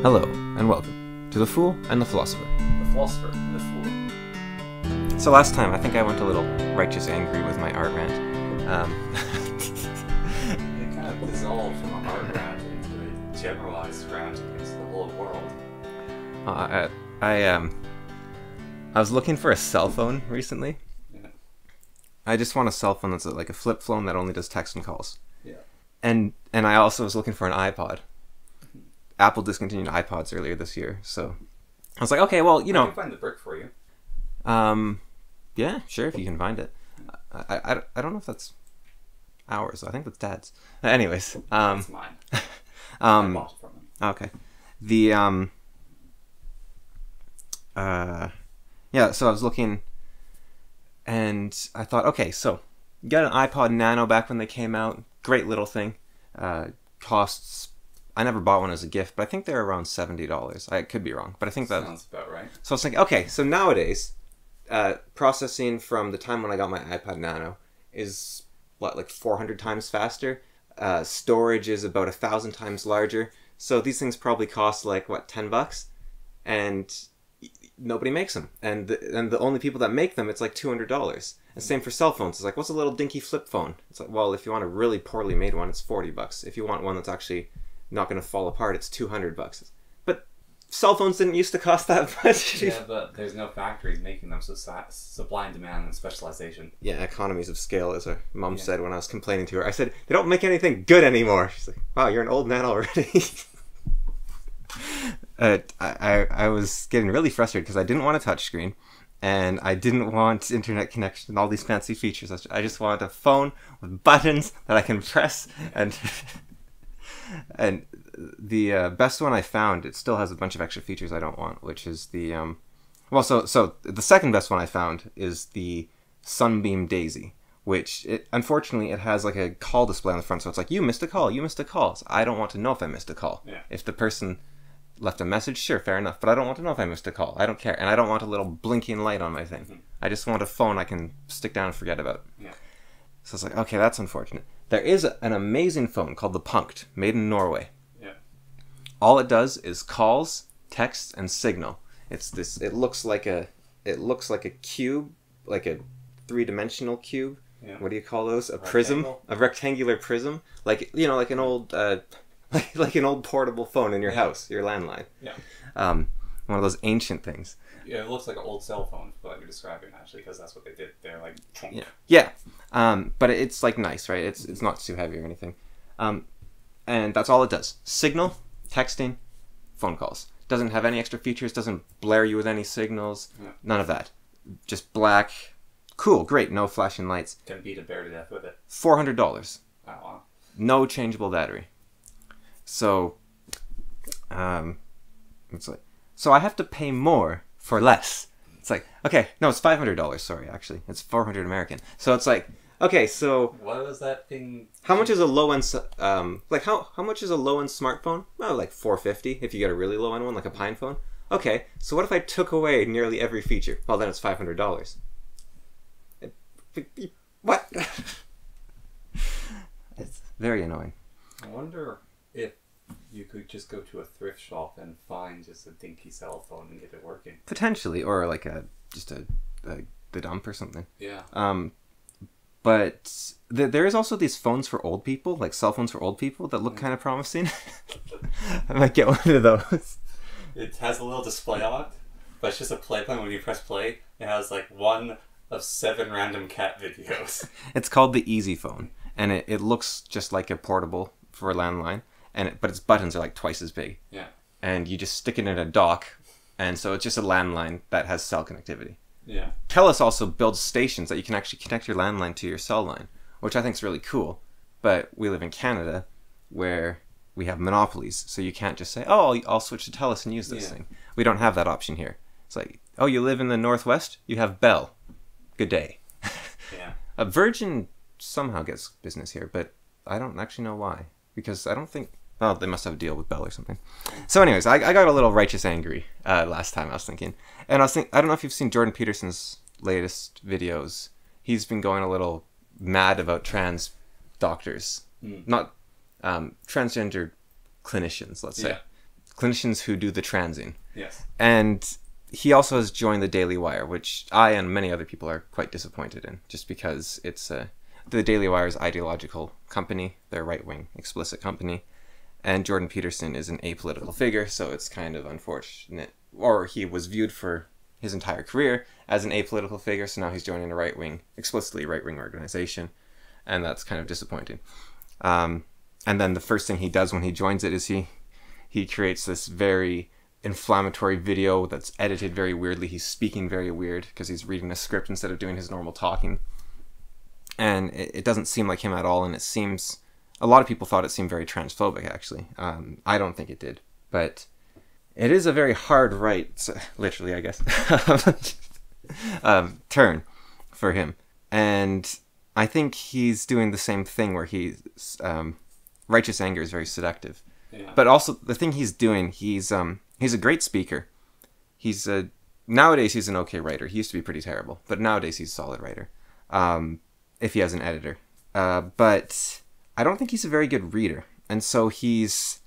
Hello, and welcome to The Fool and the Philosopher. The Philosopher and The Fool. So last time, I think I went a little righteous angry with my art rant. It kind of dissolved from a art rant into a generalized rant against the whole world. I was looking for a cell phone recently. Yeah. I just want a cell phone that's like a flip phone that only does text and calls. Yeah. And I also was looking for an iPod. Apple discontinued iPods earlier this year, so I was like, okay, well, you know, I can find the brick for you. Yeah, sure, if you can find it. I don't know if that's ours. I think that's Dad's. Anyways, It's mine. I bought it from him. okay. The yeah, so I was looking, and I thought, okay, so you got an iPod Nano back when they came out. Great little thing. Costs. I never bought one as a gift, but I think they're around $70. I could be wrong, but I think that sounds about right. So I was thinking, okay, so nowadays, processing from the time when I got my iPod Nano is what, like 400 times faster. Storage is about 1,000 times larger. So these things probably cost like what, $10, and nobody makes them. And the only people that make them, it's like $200. And same for cell phones. It's like, what's a little dinky flip phone? It's like, well, if you want a really poorly made one, it's $40. If you want one that's actually not going to fall apart, it's $200. But cell phones didn't used to cost that much. Yeah, but there's no factories making them, so supply and demand and specialization. Yeah, economies of scale, as her mom said when I was complaining to her. I said, they don't make anything good anymore. She's like, wow, you're an old man already. I was getting really frustrated because I didn't want a touchscreen, and I didn't want internet connection and all these fancy features. I just wanted a phone with buttons that I can press, and the best one I found, it still has a bunch of extra features I don't want, which is the so the second best one I found is the Sunbeam Daisy, which unfortunately it has like a call display on the front, so it's like, you missed a call, you missed a call. So I don't want to know if I missed a call. Yeah. If the person left a message, sure, fair enough, but I don't want to know if I missed a call. I don't care, and I don't want a little blinking light on my thing. Mm-hmm. I just want a phone I can stick down and forget about. Yeah. So it's like, okay, that's unfortunate. There is an amazing phone called the Punkt, made in Norway. Yeah. All it does is calls, text, and signal. It's this. It looks like a cube, like a three-dimensional cube. Yeah. What do you call those? A prism, Rectangle? a rectangular prism, like like an old, like an old portable phone in your house, your landline. Yeah. One of those ancient things. Yeah, it looks like an old cell phone, what you're describing, actually, because that's what they did. They're like, chunk. Yeah. Yeah. But it's like nice, right? It's not too heavy or anything. And that's all it does. Signal, texting, phone calls. Doesn't have any extra features, doesn't blare you with any signals. Yeah. None of that. Just black. Cool, great, no flashing lights. Can beat a bear to death with it. $400. Oh, wow. No changeable battery. So it's like, so I have to pay more for less. It's like, okay, no, it's $500. Sorry, actually, it's $400 American. So it's like, okay, so What was that thing? how much is a low end how much is a low end smartphone? Well, like $450 if you get a really low end one, like a Pine phone. Okay, so what if I took away nearly every feature? Well, then it's $500. What? It's very annoying. I wonder if you could just go to a thrift shop and find just a dinky cell phone and get it working. Potentially, or like the dump or something. Yeah. But there is also these phones for old people, like cell phones for old people that look kind of promising. I might get one of those. It has a little display on it, but it's just a play button. When you press play, it has like one of 7 random cat videos. It's called the Easy Phone, and it looks just like a portable for a landline, but its buttons are like twice as big. Yeah. And you just stick it in a dock, and so it's just a landline that has cell connectivity. Yeah. TELUS also builds stations that you can actually connect your landline to your cell line, which I think is really cool. But we live in Canada, where we have monopolies, so you can't just say, "Oh, I'll switch to TELUS and use this thing." We don't have that option here. It's like, "Oh, you live in the Northwest? You have Bell. Good day." Yeah. Virgin somehow gets business here, but I don't actually know why. Because I don't think... Oh, they must have a deal with Bell or something. So anyways, I got a little righteous angry last time, I was thinking. And I don't know if you've seen Jordan Peterson's latest videos. He's been going a little mad about trans doctors. Not transgender clinicians, let's say. clinicians who do the transing. Yes. And he also has joined the Daily Wire, which I and many other people are quite disappointed in, just because it's the Daily Wire's ideological company, their right-wing explicit company, and Jordan Peterson is an apolitical figure, so it's kind of unfortunate. Or he was viewed for his entire career as an apolitical figure, so now he's joining a right-wing, explicitly right-wing organization, and that's kind of disappointing. And then the first thing he does when he joins it is he creates this very inflammatory video that's edited very weirdly. He's speaking very weird because he's reading a script instead of doing his normal talking. And it doesn't seem like him at all, and it seems... A lot of people thought it seemed very transphobic, actually. I don't think it did. But it is a very hard right, literally, I guess, turn for him. And I think he's doing the same thing where righteous anger is very seductive. Yeah. But also, the thing he's doing, he's a great speaker. Nowadays, he's an okay writer. He used to be pretty terrible. But nowadays, he's a solid writer. If he has an editor. But I don't think he's a very good reader. And so he's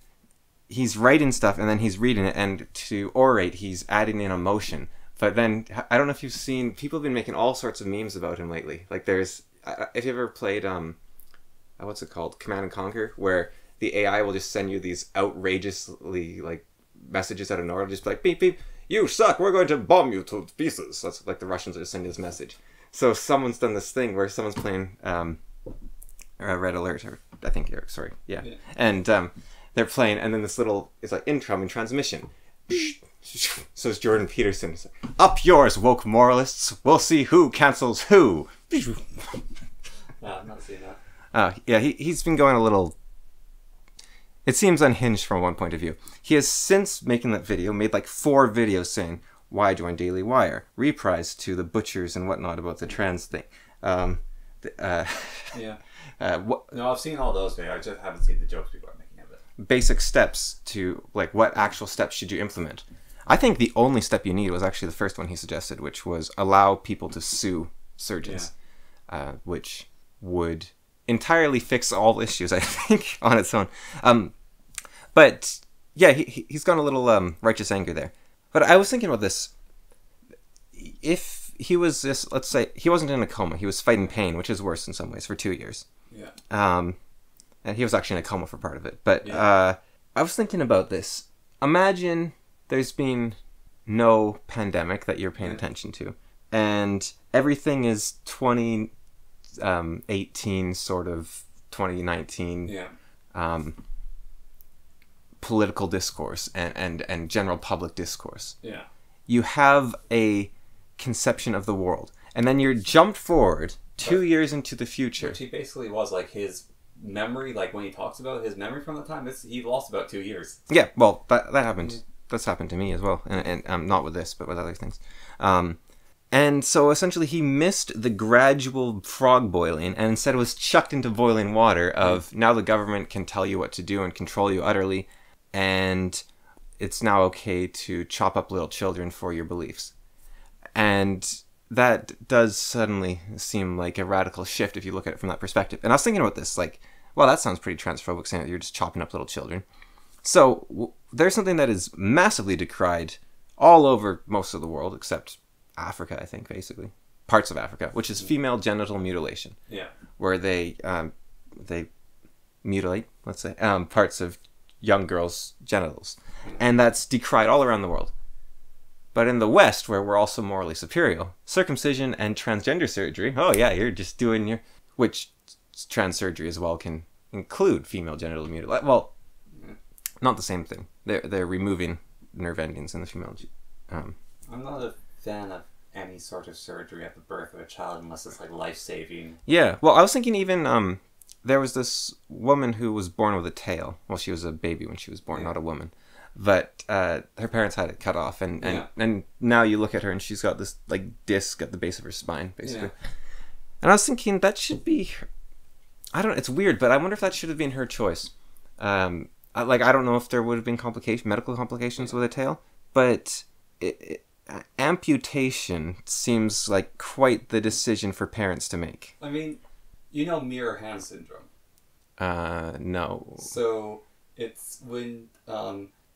writing stuff and then he's reading it, and to orate, he's adding in emotion. But then, I don't know if you've seen, people have been making all sorts of memes about him lately. Like if you ever played, what's it called? Command and Conquer, where the AI will just send you these outrageously, like, messages out of nowhere. It'll just be like, beep, beep, you suck, we're going to bomb you to pieces. That's like the Russians are just sending this message. So someone's done this thing where someone's playing Red Alert, or I think, sorry, yeah. And they're playing, and then this little, it's like incoming transmission. So it's Jordan Peterson. It's like, up yours, woke moralists. We'll see who cancels who. No, I'm not seeing that. Yeah, he's been going a little... It seems unhinged from one point of view. He has, since making that video, made like 4 videos saying, why join Daily Wire? Reprise to the butchers and whatnot about the trans thing. Yeah. No, I've seen all those videos. I just haven't seen the jokes people are making of it. Basic steps to, like, what actual steps should you implement? I think the only step you need was actually the first one he suggested, which was allow people to sue surgeons, which would entirely fix all issues, I think, on its own. But yeah, he's gone a little righteous anger there. But I was thinking about this. If he was this, let's say, he wasn't in a coma. He was fighting pain, which is worse in some ways, for 2 years. Yeah. And he was actually in a coma for part of it. But I was thinking about this. Imagine there's been no pandemic that you're paying attention to. And everything is 2018, sort of 2019. Yeah. Political discourse and general public discourse. Yeah. You have a conception of the world, and then you're jumped forward 2 years into the future. Which he basically was, like, his memory, like when he talks about his memory from the time, he lost about 2 years. Yeah, well, that happened. Mm-hmm. That's happened to me as well, and not with this, but with other things. And so essentially he missed the gradual frog boiling and instead was chucked into boiling water of now the government can tell you what to do and control you utterly, and it's now okay to chop up little children for your beliefs. And that does suddenly seem like a radical shift if you look at it from that perspective. And I was thinking about this, like, well, that sounds pretty transphobic, saying that you're just chopping up little children. So there's something that is massively decried all over most of the world, except Africa, I think, basically. Parts of Africa, which is female genital mutilation. Yeah. Where they mutilate, let's say, parts of young girls' genitals. And that's decried all around the world. But in the West, where we're also morally superior, circumcision and transgender surgery, oh yeah, you're just doing your... Which trans surgery as well can include female genital mutilation. Well, not the same thing. They're removing nerve endings in the female... I'm not a fan of any sort of surgery at the birth of a child unless it's like life-saving. Yeah, well, I was thinking even there was this woman who was born with a tail. Well, she was a baby when she was born, not a woman. But her parents had it cut off, and now you look at her and she's got this like disc at the base of her spine, basically. Yeah. And I was thinking that should be, I don't know, it's weird, but I wonder if that should have been her choice. I don't know if there would have been medical complications with a tail, but amputation seems like quite the decision for parents to make. I mean, you know mirror hand syndrome? No. So it's when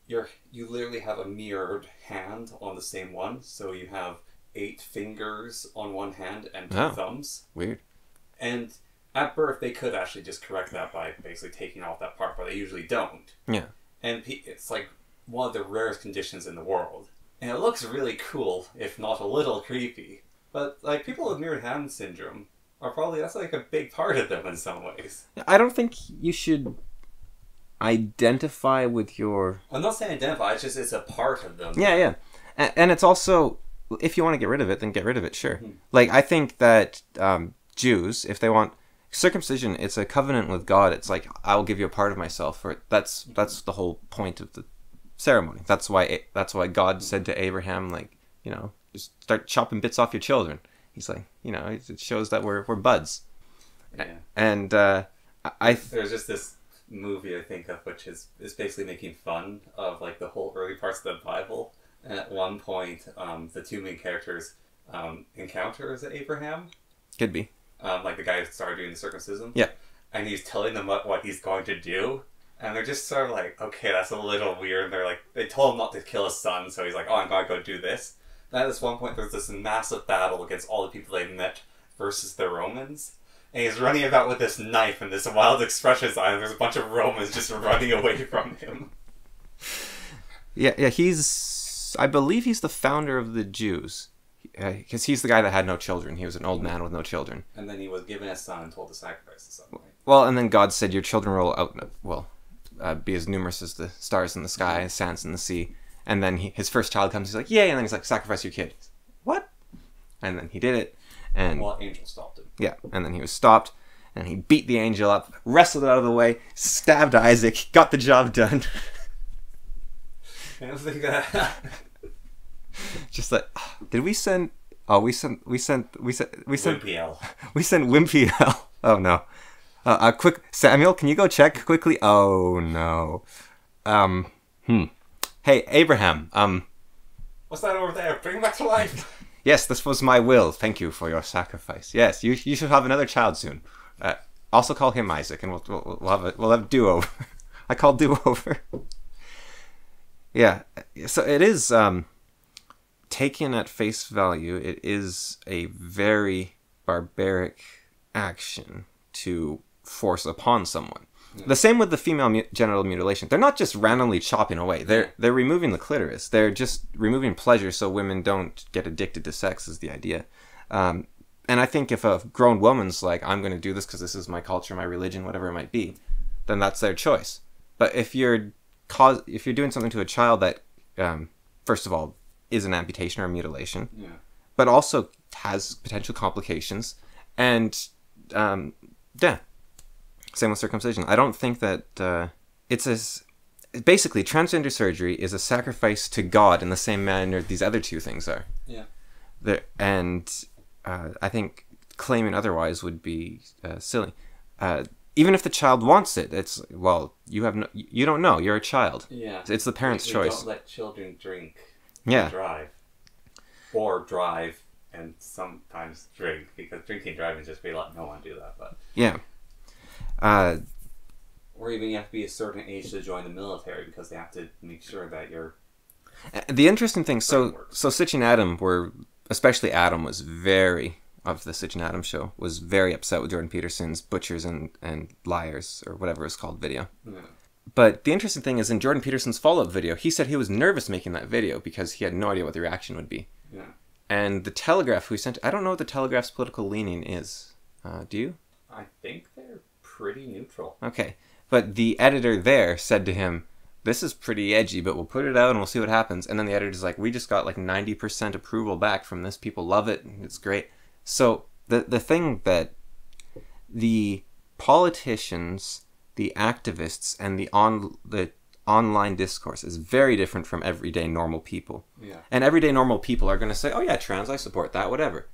you literally have a mirrored hand on the same one, so you have 8 fingers on one hand and 2 thumbs. Weird. And at birth, they could actually just correct that by basically taking off that part, but they usually don't. Yeah. And it's like one of the rarest conditions in the world. And it looks really cool, if not a little creepy. But like people with mirrored hand syndrome are probably, that's like a big part of them in some ways. I don't think you should identify with your... I'm not saying identify, it's a part of them. Yeah. And it's also, if you want to get rid of it, then get rid of it, sure. Like, I think that Jews, if they want... Circumcision, it's a covenant with God. It's like, I'll give you a part of myself. Or that's the whole point of the ceremony. That's why God said to Abraham, like, you know, just start chopping bits off your children. He's like, you know, it shows that we're buds. Yeah. And there's just this movie I think of which is basically making fun of like the whole early parts of the Bible. And at one point, the 2 main characters encounters Abraham. Could be. Like the guy who started doing the circumcision. Yeah. And he's telling them what he's going to do. And they're just sort of like, okay, that's a little weird. And they told him not to kill his son, so he's like, oh, I'm going to go do this. And at this one point, there's this massive battle against all the people they met versus the Romans. And he's running about with this knife and this wild expression on, and there's a bunch of Romans just running away from him. Yeah, I believe he's the founder of the Jews. Because he's the guy that had no children. He was an old man with no children. And then he was given a son and told to sacrifice the son, right? Well, and then God said, your children will be as numerous as the stars in the sky, as sands in the sea. And then his first child comes, he's like, yay, and then he's like, sacrifice your kid. What? And then he did it. And well, angel stopped him. Yeah, and then he was stopped, and he beat the angel up, wrestled it out of the way, stabbed Isaac, got the job done. I don't think that... Just like, did we send... Oh, we sent Wimpiel. We sent Wimpiel. Oh, no. Quick, Samuel, can you go check quickly? Oh, no. Hey, Abraham, What's that over there? Bring him back to life. Yes, this was my will. Thank you for your sacrifice. Yes, you should have another child soon. Also call him Isaac, and we'll have a do-over. I call do-over. Yeah, so it is... taken at face value, it is a very barbaric action to force upon someone. Yeah. The same with the female genital mutilation. They're not just randomly chopping away. They're removing the clitoris. They're just removing pleasure so women don't get addicted to sex is the idea. And I think if a grown woman's like, I'm going to do this because this is my culture, my religion, whatever it might be, then that's their choice. But if you're doing something to a child that, first of all, is an amputation or a mutilation, but also has potential complications, and same with circumcision. I don't think that basically transgender surgery is a sacrifice to God in the same manner these other 2 things are. Yeah. I think claiming otherwise would be silly. Even if the child wants it, it's you don't know. You're a child. Yeah. It's the parent's choice. Don't let children drink. Yeah. Drive. Or drive and sometimes drink, because drinking and driving is just no one do that. But yeah. Or even you have to be a certain age to join the military because they have to make sure that you're... The interesting thing, so Sitch and Adam especially Adam was of the Sitch and Adam show, was very upset with Jordan Peterson's Butchers and Liars, or whatever it's called, video. Yeah. But the interesting thing is, in Jordan Peterson's follow-up video, he said he was nervous making that video because he had no idea what the reaction would be. Yeah. And the Telegraph, who sent... I don't know what the Telegraph's political leaning is. Do you? I think they're pretty neutral. Okay. But the editor there said to him, this is pretty edgy, but we'll put it out and we'll see what happens. And then the editor's like, we just got like 90% approval back from this. People love it. It's great. So the thing that the politicians... the activists and the online discourse is very different from everyday normal people. Yeah. And everyday normal people are going to say, oh yeah, trans, I support that, whatever.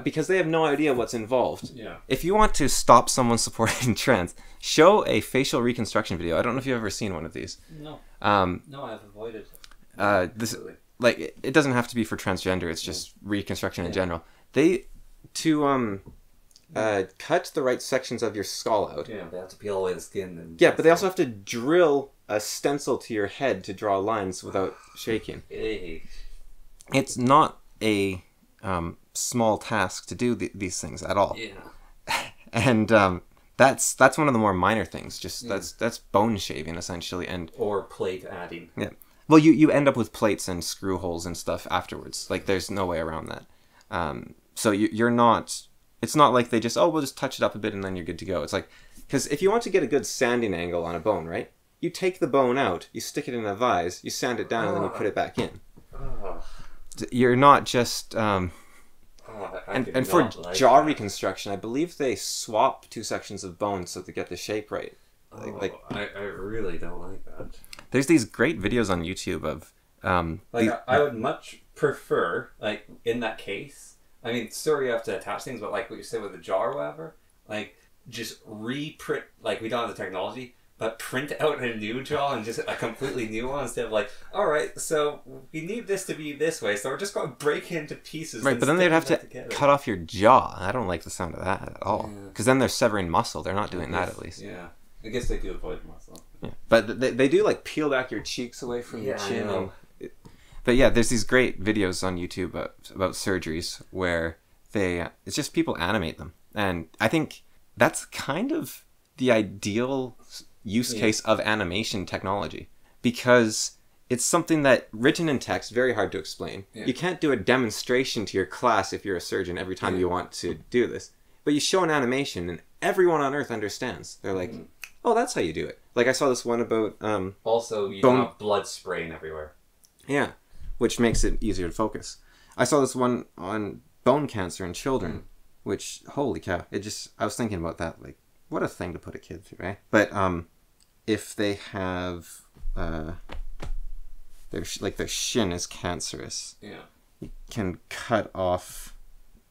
Because they have no idea what's involved. Yeah. If you want to stop someone supporting trans, show a facial reconstruction video. I don't know if you've ever seen one of these. No. No, I've avoided this. Like, it doesn't have to be for transgender. It's just reconstruction in general. Cut the right sections of your skull out. Yeah, they have to peel away the skin. Yeah, but they also have to drill a stencil to your head to draw lines without shaking. Hey. It's not a small task to do these things at all. Yeah. And that's one of the more minor things. Just that's bone shaving essentially, and Or plate adding. yeah. Well, you end up with plates and screw holes and stuff afterwards. Like, there's no way around that. So you're not... It's not like they just, we'll just touch it up a bit and then you're good to go. It's like... Because if you want to get a good sanding angle on a bone, right? You take the bone out, you stick it in a vise, you sand it down, and then you put it back in. You're not just... and for jaw reconstruction, I believe they swap 2 sections of bone so to get the shape right. I really don't like that. There's these great videos on YouTube of... I would much prefer, like, in that case, I mean, sure, you have to attach things, but like what you said with the jaw or whatever, like, just reprint, like, we don't have the technology, but print out a new jaw and just a completely new one instead of like, alright, so we need this to be this way, so we're just going to break it into pieces. Right, but then they'd have to cut off your jaw. I don't like the sound of that at all. Because then they're severing muscle. They're not doing that, at least. Yeah. I guess they do avoid muscle. Yeah. But they do, like, peel back your cheeks away from your chin. But yeah, there's these great videos on YouTube about surgeries where it's just people animate them. And I think that's kind of the ideal use case of animation technology, because it's something that, written in text, very hard to explain. You can't do a demonstration to your class if you're a surgeon every time you want to do this. But you show an animation and everyone on Earth understands. They're like, oh, that's how you do it. Like, I saw this one about... also, you don't have blood spraying everywhere. Yeah, which makes it easier to focus. I saw this one on bone cancer in children, which, holy cow, I was thinking about that, like, what a thing to put a kid through, right? But if they have their shin is cancerous, you can cut off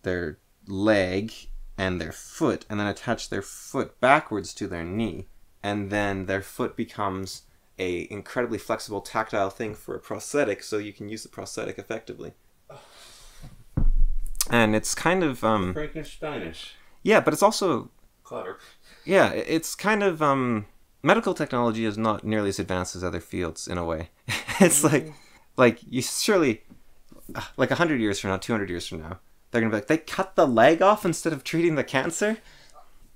their leg and their foot, and then attach their foot backwards to their knee, and then their foot becomes a incredibly flexible, tactile thing for a prosthetic, so you can use the prosthetic effectively. And it's kind of Frankensteinish. Yeah, but it's also clever. Yeah, it's kind of medical technology is not nearly as advanced as other fields in a way. It's like you surely, like 100 years from now, 200 years from now, they're gonna be like, they cut the leg off instead of treating the cancer.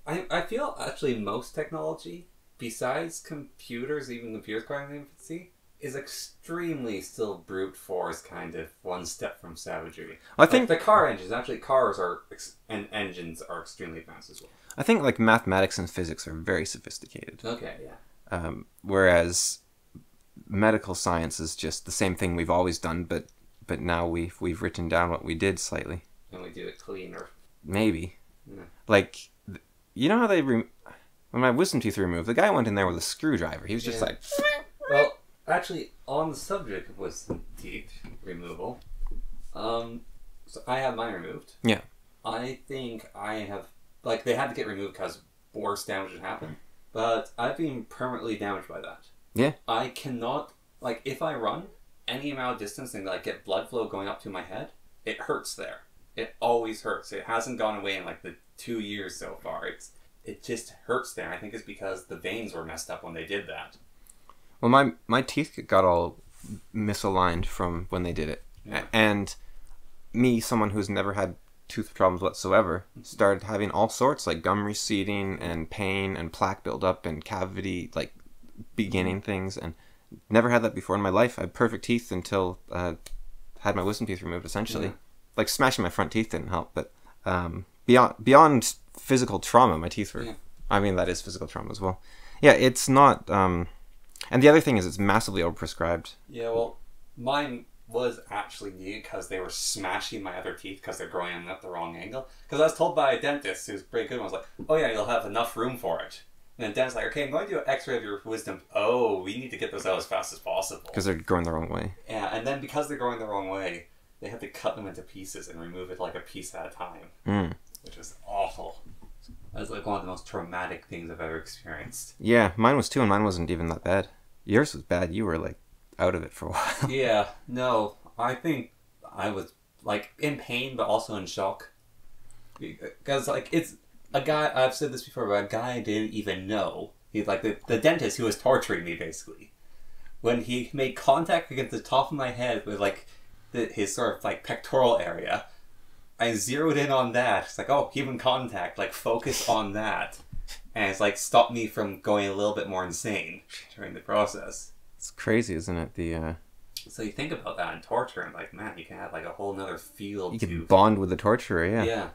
I feel actually most technology, besides computers, even computers quite in infancy, is extremely still brute force, kind of one step from savagery. I think the car engines, actually cars and engines are extremely advanced as well. I think like mathematics and physics are very sophisticated. Okay, yeah. Whereas medical science is just the same thing we've always done, but now we've written down what we did slightly. And we do it cleaner. Maybe. Yeah. Like, you know how when my wisdom teeth were removed, the guy went in there with a screwdriver. He was just like... Well, actually, on the subject of wisdom teeth removal, so I have mine removed. Yeah. I think I have... Like, they had to get removed because worse damage had happened. But I've been permanently damaged by that. Yeah. I cannot... Like, if I run any amount of distance and, like, get blood flow going up to my head, it hurts there. It always hurts. It hasn't gone away in, like, the 2 years so far. It just hurts there. I think it's because the veins were messed up when they did that. Well, my teeth got all misaligned from when they did it. Yeah. And me, someone who's never had tooth problems whatsoever, started having all sorts, like gum receding and pain and plaque buildup and cavity, like, beginning things, and never had that before in my life. I had perfect teeth until I had my wisdom teeth removed, essentially. Yeah. Like, smashing my front teeth didn't help, but beyond physical trauma, my teeth were... Yeah. I mean, that is physical trauma as well. Yeah, it's not... And the other thing is it's massively overprescribed. Yeah, well, mine was actually needed because they were smashing my other teeth because they're growing in at the wrong angle. Because I was told by a dentist who's pretty good, and was like, oh yeah, you'll have enough room for it. And the dentist's like, okay, I'm going to do an x-ray of your wisdom. Oh, we need to get those out as fast as possible. Because they're growing the wrong way. Yeah, and then because they're growing the wrong way, they had to cut them into pieces and remove it like a piece at a time. Which was awful. That was like one of the most traumatic things I've ever experienced. Yeah, mine was too, and mine wasn't even that bad. Yours was bad. You were, like, out of it for a while. Yeah, no, I think I was, like, in pain, but also in shock. Because, like, it's a guy, I've said this before, but a guy I didn't even know He's like the dentist who was torturing me, basically. When he made contact against the top of my head with like his sort of like pectoral area, I zeroed in on that. It's like, oh, human contact, like focus on that. And it's like stopped me from going a little bit more insane during the process. It's crazy, isn't it? So you think about that in torture, and like, man, you can have like a whole nother field. You can bond with the torturer, yeah. Yeah.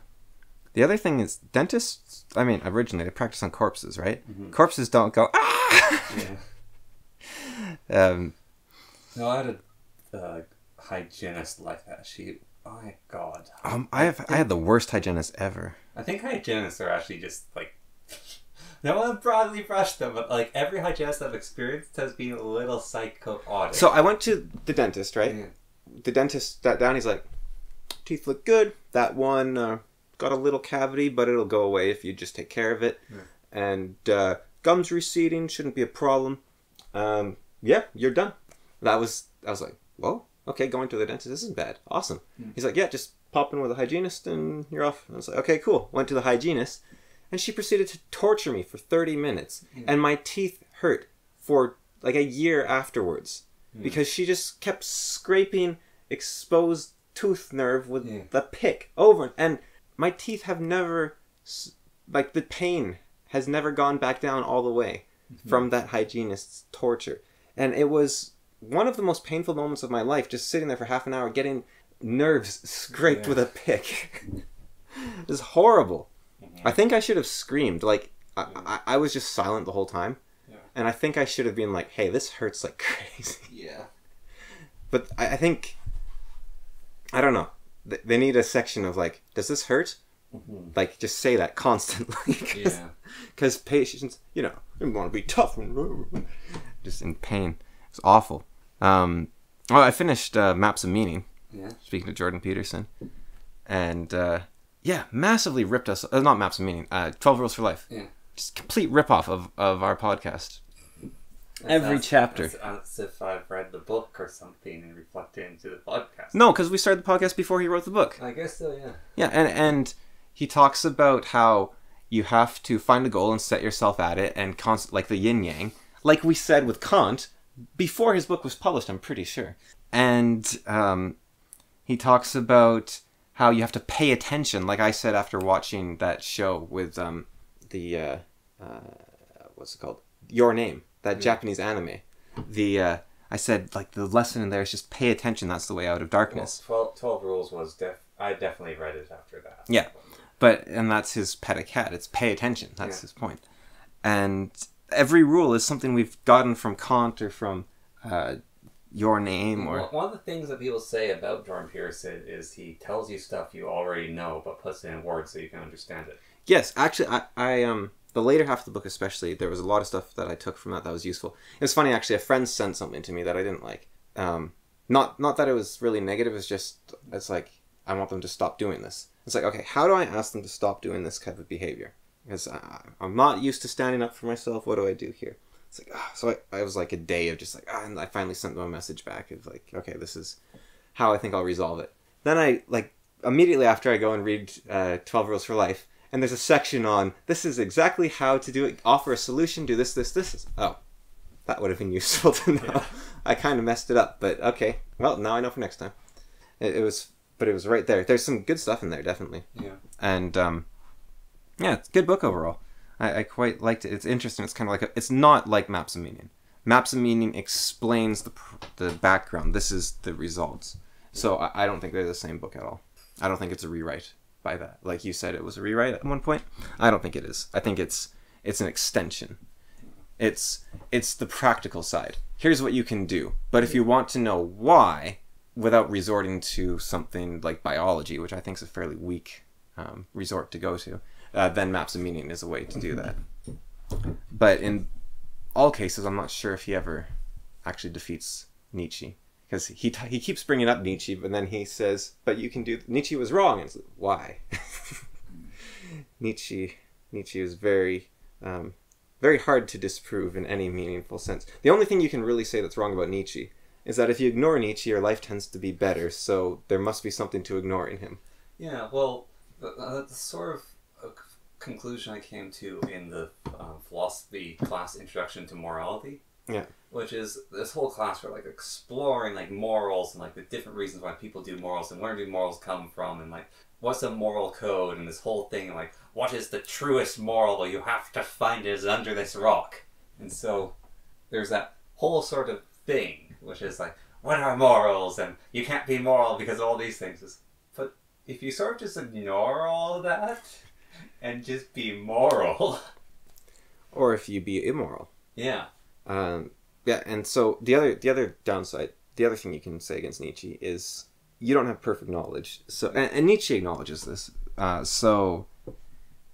The other thing is, dentists, I mean, originally they practice on corpses, right? Mm-hmm. Corpses don't go, ah! Yeah. No, I had a hygienist like that. Oh my god. I had the worst hygienist ever. I think hygienists are actually just like, no one broadly brushed them, but like every hygienist I've experienced has been a little psychotic. So I went to the dentist, right? Yeah. The dentist sat down, he's like, teeth look good. That one got a little cavity, but it'll go away if you just take care of it. Yeah. And gums receding, shouldn't be a problem. Yeah, you're done. I was like, whoa, okay, going to the dentist, this isn't bad. Awesome. Mm. He's like, yeah, just pop in with a hygienist and you're off. I was like, okay, cool. Went to the hygienist. And she proceeded to torture me for 30 minutes. Mm. And my teeth hurt for like a year afterwards. Mm. Because she just kept scraping exposed tooth nerve with the pick over. And my teeth have never, like the pain has never gone back down all the way from that hygienist's torture. And it was one of the most painful moments of my life, just sitting there for half an hour getting nerves scraped with a pick. It was horrible. I think I should have screamed. Like, I was just silent the whole time. Yeah. And I think I should have been like, hey, this hurts like crazy. Yeah. But I think, I don't know. They need a section of like, does this hurt? Mm-hmm. Like, just say that constantly. Because patients, you know, they want to be tough and just in pain. It's awful. Well, I finished Maps of Meaning. Yeah. Speaking of Jordan Peterson. And, yeah, massively ripped us. Not Maps of Meaning. 12 Rules for Life. Yeah. Just complete ripoff of our podcast. Every chapter. It's as if I've read the book or something and reflected into the podcast. No, because we started the podcast before he wrote the book. I guess so, yeah. Yeah, and he talks about how you have to find a goal and set yourself at it, and like the yin-yang. Like we said with Kant, before his book was published, I'm pretty sure. And he talks about how you have to pay attention, like I said after watching that show with what's it called? Your Name, that Japanese anime. I said, like, the lesson in there is just pay attention, that's the way out of darkness. Well, 12 Rules was I definitely read it after that. Yeah, and that's his pet a cat, it's pay attention, that's his point. And every rule is something we've gotten from Kant or from Your Name. Or one of the things that people say about Jordan Peterson is he tells you stuff you already know, but puts it in words so you can understand it. Yes, actually, I the later half of the book especially, there was a lot of stuff that I took from that was useful. It was funny, actually, a friend sent something to me that I didn't like. Not that it was really negative, it's like, I want them to stop doing this. It's like, okay, how do I ask them to stop doing this type of behavior? Because I'm not used to standing up for myself, what do I do here? It's like, so I was like a day of just like, and I finally sent them a message back of like, okay, this is how I think I'll resolve it. Then I, like, immediately after I go and read 12 Rules for Life, and there's a section on, this is exactly how to do it, offer a solution, do this, this, this. Oh, that would have been useful to know. Yeah. I kind of messed it up, but okay. Well, now I know for next time. It was right there. There's some good stuff in there, definitely. Yeah. And, yeah, it's a good book overall. I quite liked it. It's interesting. It's kind of like it's not like Maps of Meaning. Maps of Meaning explains the background. This is the results. So I don't think they're the same book at all. I don't think it's a rewrite by that. Like you said, it was a rewrite at one point. I don't think it is. I think it's an extension. It's the practical side. Here's what you can do. But if you want to know why, without resorting to something like biology, which I think is a fairly weak resort to go to, then Maps of Meaning is a way to do that. But in all cases, I'm not sure if he ever actually defeats Nietzsche. Because he keeps bringing up Nietzsche, but then he says, but you can do... Nietzsche was wrong. And it's like, why? Nietzsche is very, very hard to disprove in any meaningful sense. The only thing you can really say that's wrong about Nietzsche is that if you ignore Nietzsche, your life tends to be better, so there must be something to ignore in him. Yeah, well, that's sort of conclusion I came to in the philosophy class Introduction to Morality. Yeah. Which is this whole class for like exploring like morals and like the different reasons why people do morals and where do morals come from and like what's a moral code and this whole thing and like what is the truest moral? Well, you have to find it under this rock. And so there's that whole sort of thing which is like what are morals and you can't be moral because of all these things. But if you sort of just ignore all of that and just be moral, or if you be immoral. Yeah. Yeah, and so the other downside, the other thing you can say against Nietzsche is you don't have perfect knowledge. So, and Nietzsche acknowledges this. So,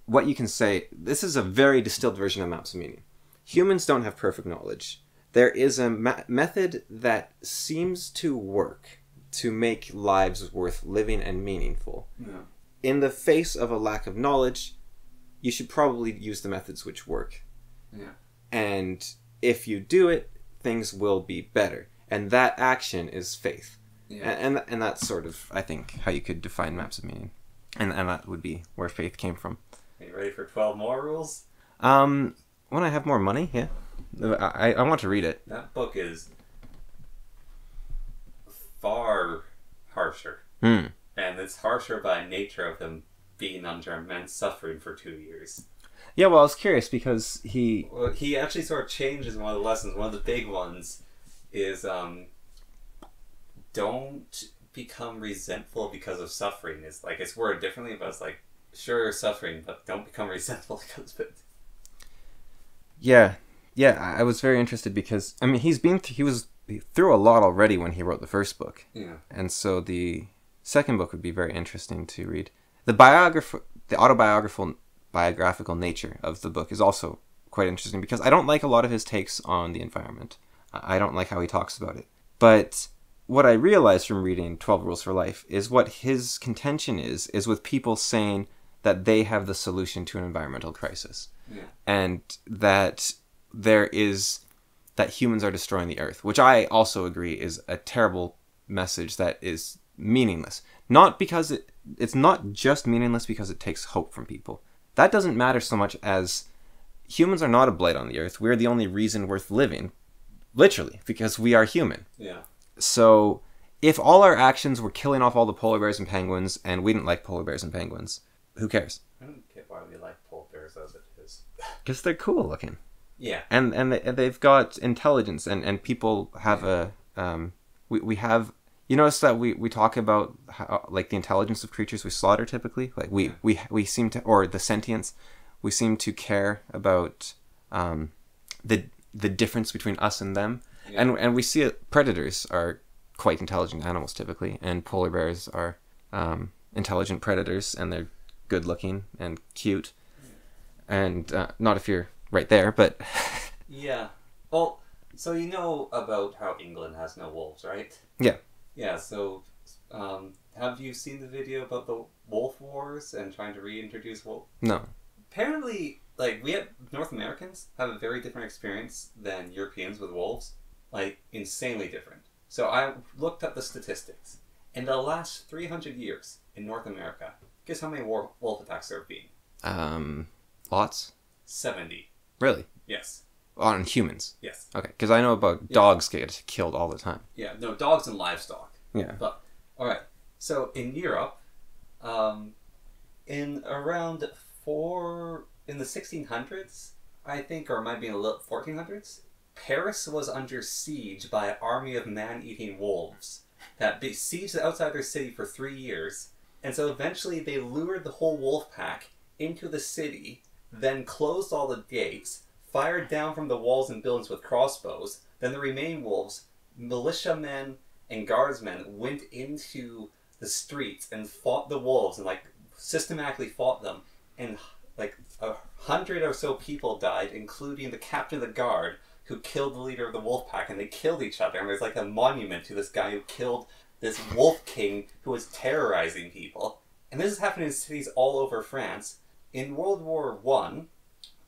what you can say, this is a very distilled version of Maps of Meaning. Humans don't have perfect knowledge. There is a method that seems to work to make lives worth living and meaningful. Yeah. In the face of a lack of knowledge, you should probably use the methods which work. Yeah. And if you do it, things will be better. And that action is faith. Yeah. And that's sort of, I think, how you could define Maps of Meaning. And that would be where faith came from. Are you ready for 12 more rules? When I have more money, yeah. I want to read it. That book is far harsher. Hmm. And it's harsher by nature of them being under immense suffering for 2 years. Yeah, well, I was curious because he actually sort of changes one of the lessons. One of the big ones is don't become resentful because of suffering. It's worded differently, but it's like, sure, you're suffering, but don't become resentful because of it. Yeah, I was very interested because, I mean, he was through a lot already when he wrote the first book. Yeah. And so the second book would be very interesting to read. The autobiographical nature of the book is also quite interesting because I don't like a lot of his takes on the environment. I don't like how he talks about it. But what I realized from reading 12 Rules for Life is what his contention is with people saying that they have the solution to an environmental crisis. Yeah. And that that humans are destroying the earth, which I also agree is a terrible message that is meaningless. Not because it's not just meaningless because it takes hope from people. That doesn't matter so much as humans are not a blight on the earth. We're the only reason worth living, literally, because we are human. Yeah. So if all our actions were killing off all the polar bears and penguins, and we didn't like polar bears and penguins, who cares? I don't get why we like polar bears as it is. Because they're cool looking. Yeah. And they've got intelligence, and people have we have. You notice that we talk about how, like, the intelligence of creatures we slaughter typically. Like we seem to, or the sentience, we seem to care about the difference between us and them. Yeah. And we see it, predators are quite intelligent animals typically, and polar bears are intelligent predators, and they're good looking and cute. And not if you're right there, but yeah. Well, so you know about how England has no wolves, right? Yeah. Yeah, so have you seen the video about the wolf wars and trying to reintroduce wolf? No. Apparently, North Americans have a very different experience than Europeans with wolves. Insanely different. So I looked up the statistics. In the last 300 years in North America, guess how many wolf attacks there have been? Lots? 70. Really? Yes. On humans? Yes. Okay, because I know about dogs get killed all the time. Yeah, no, dogs and livestock. Yeah. But, alright, so in Europe, in around in the 1600s, I think, or it might be in the 1400s, Paris was under siege by an army of man-eating wolves that besieged outside their city for 3 years. And so eventually they lured the whole wolf pack into the city, then closed all the gates, fired down from the walls and buildings with crossbows. Then the remaining wolves, militiamen and guardsmen, went into the streets and fought the wolves and systematically fought them. And 100 or so people died, including the captain of the guard who killed the leader of the wolf pack, and they killed each other. And there's a monument to this guy who killed this wolf king who was terrorizing people. And this is happening in cities all over France. In World War I,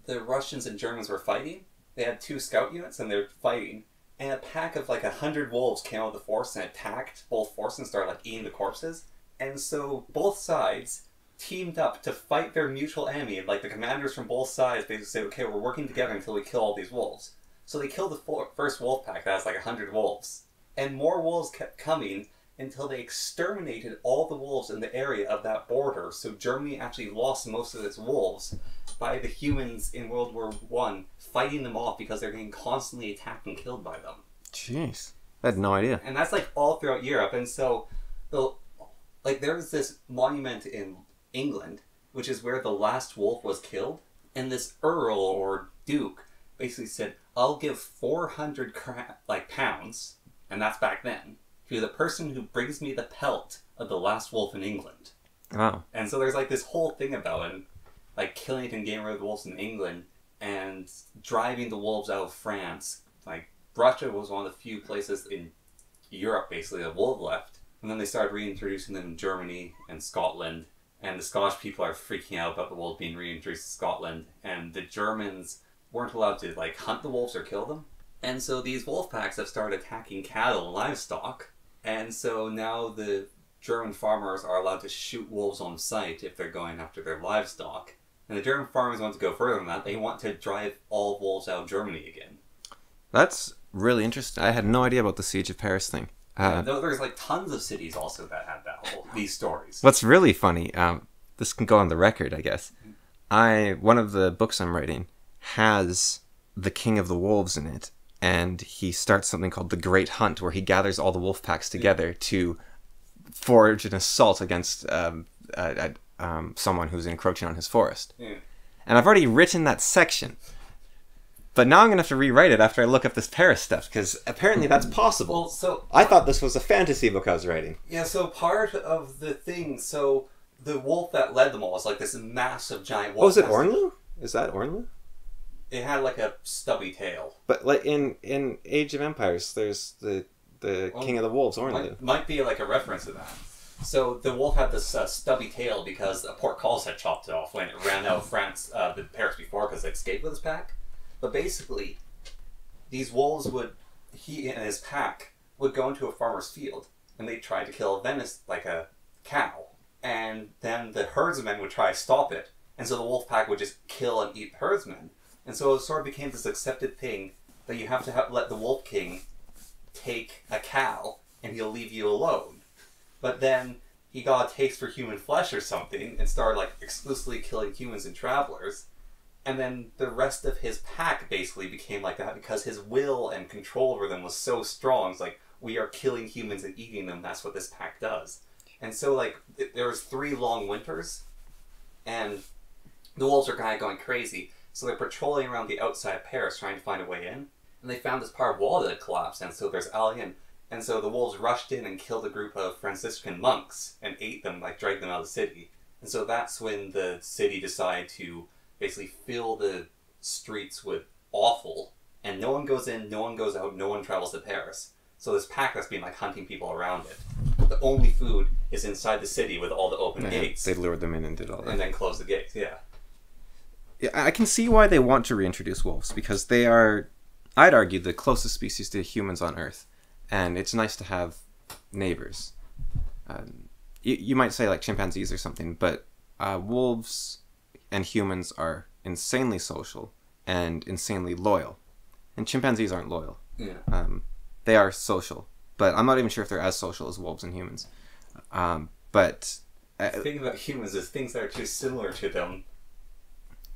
the Russians and Germans were fighting. They had 2 scout units and they were fighting. And a pack of 100 wolves came out of the forest and attacked both forces and started eating the corpses. And so both sides teamed up to fight their mutual enemy. Like, the commanders from both sides basically say, okay, we're working together until we kill all these wolves. So they killed the first wolf pack that has like 100 wolves. And more wolves kept coming until they exterminated all the wolves in the area of that border. So Germany actually lost most of its wolves by the humans in World War One fighting them off because they're getting constantly attacked and killed by them. Jeez. I had no idea. And that's like all throughout Europe. And so, there's this monument in England, which is where the last wolf was killed. And this earl or duke basically said, I'll give 400 pounds, and that's back then, to the person who brings me the pelt of the last wolf in England. Wow. And so there's like this whole thing about it, like killing it and getting rid of the wolves in England and driving the wolves out of France. Like, Russia was one of the few places in Europe, basically, that wolves left. And then they started reintroducing them in Germany and Scotland. And the Scottish people are freaking out about the wolves being reintroduced to Scotland. And the Germans weren't allowed to, like, hunt the wolves or kill them. And so these wolf packs have started attacking cattle and livestock. And so now the German farmers are allowed to shoot wolves on sight if they're going after their livestock. And the German farmers want to go further than that. They want to drive all wolves out of Germany again. That's really interesting. I had no idea about the Siege of Paris thing. There's like tons of cities also that had these stories. What's really funny, this can go on the record, I guess. One of the books I'm writing has the King of the Wolves in it, and he starts something called the Great Hunt, where he gathers all the wolf packs together to forge an assault against someone who's encroaching on his forest. Yeah. And I've already written that section. But now I'm going to have to rewrite it after I look up this Paris stuff, because apparently that's possible. Well, so I thought this was a fantasy book I was writing. Yeah, so part of the thing, so the wolf that led them all was like this massive giant wolf. Oh, is it Ornlu? Is that Ornlu? It had like a stubby tail. But like in Age of Empires, there's the King of the Wolves, Ornlu. Might be like a reference to that. So the wolf had this stubby tail because a portcullis had chopped it off when it ran out of Paris before because it escaped with his pack. But basically, these wolves he and his pack would go into a farmer's field and they'd try to kill a cow. And then the herdsmen would try to stop it. And so the wolf pack would just kill and eat the herdsmen. And so it sort of became this accepted thing that you have to let the wolf king take a cow and he'll leave you alone. But then he got a taste for human flesh or something and started like exclusively killing humans and travelers. And then the rest of his pack basically became like that because his will and control over them was so strong. It's like, we are killing humans and eating them. That's what this pack does. And so like there was 3 long winters and the wolves are kind of going crazy. So they're patrolling around the outside of Paris trying to find a way in. And they found this part of wall that had collapsed, and so there's alley in. And so the wolves rushed in and killed a group of Franciscan monks and ate them, like dragged them out of the city. And so that's when the city decided to basically fill the streets with offal, and no one goes in, no one goes out, no one travels to Paris. So this pack that's been like hunting people around it. The only food is inside the city with all the open gates. They lured them in and did all that. And then closed the gates, yeah. Yeah, I can see why they want to reintroduce wolves, because they are, I'd argue, the closest species to humans on Earth. And it's nice to have neighbors. You might say like chimpanzees or something, but wolves and humans are insanely social and insanely loyal. And chimpanzees aren't loyal. Yeah. They are social, but I'm not even sure if they're as social as wolves and humans. But the thing about humans is things that are too similar to them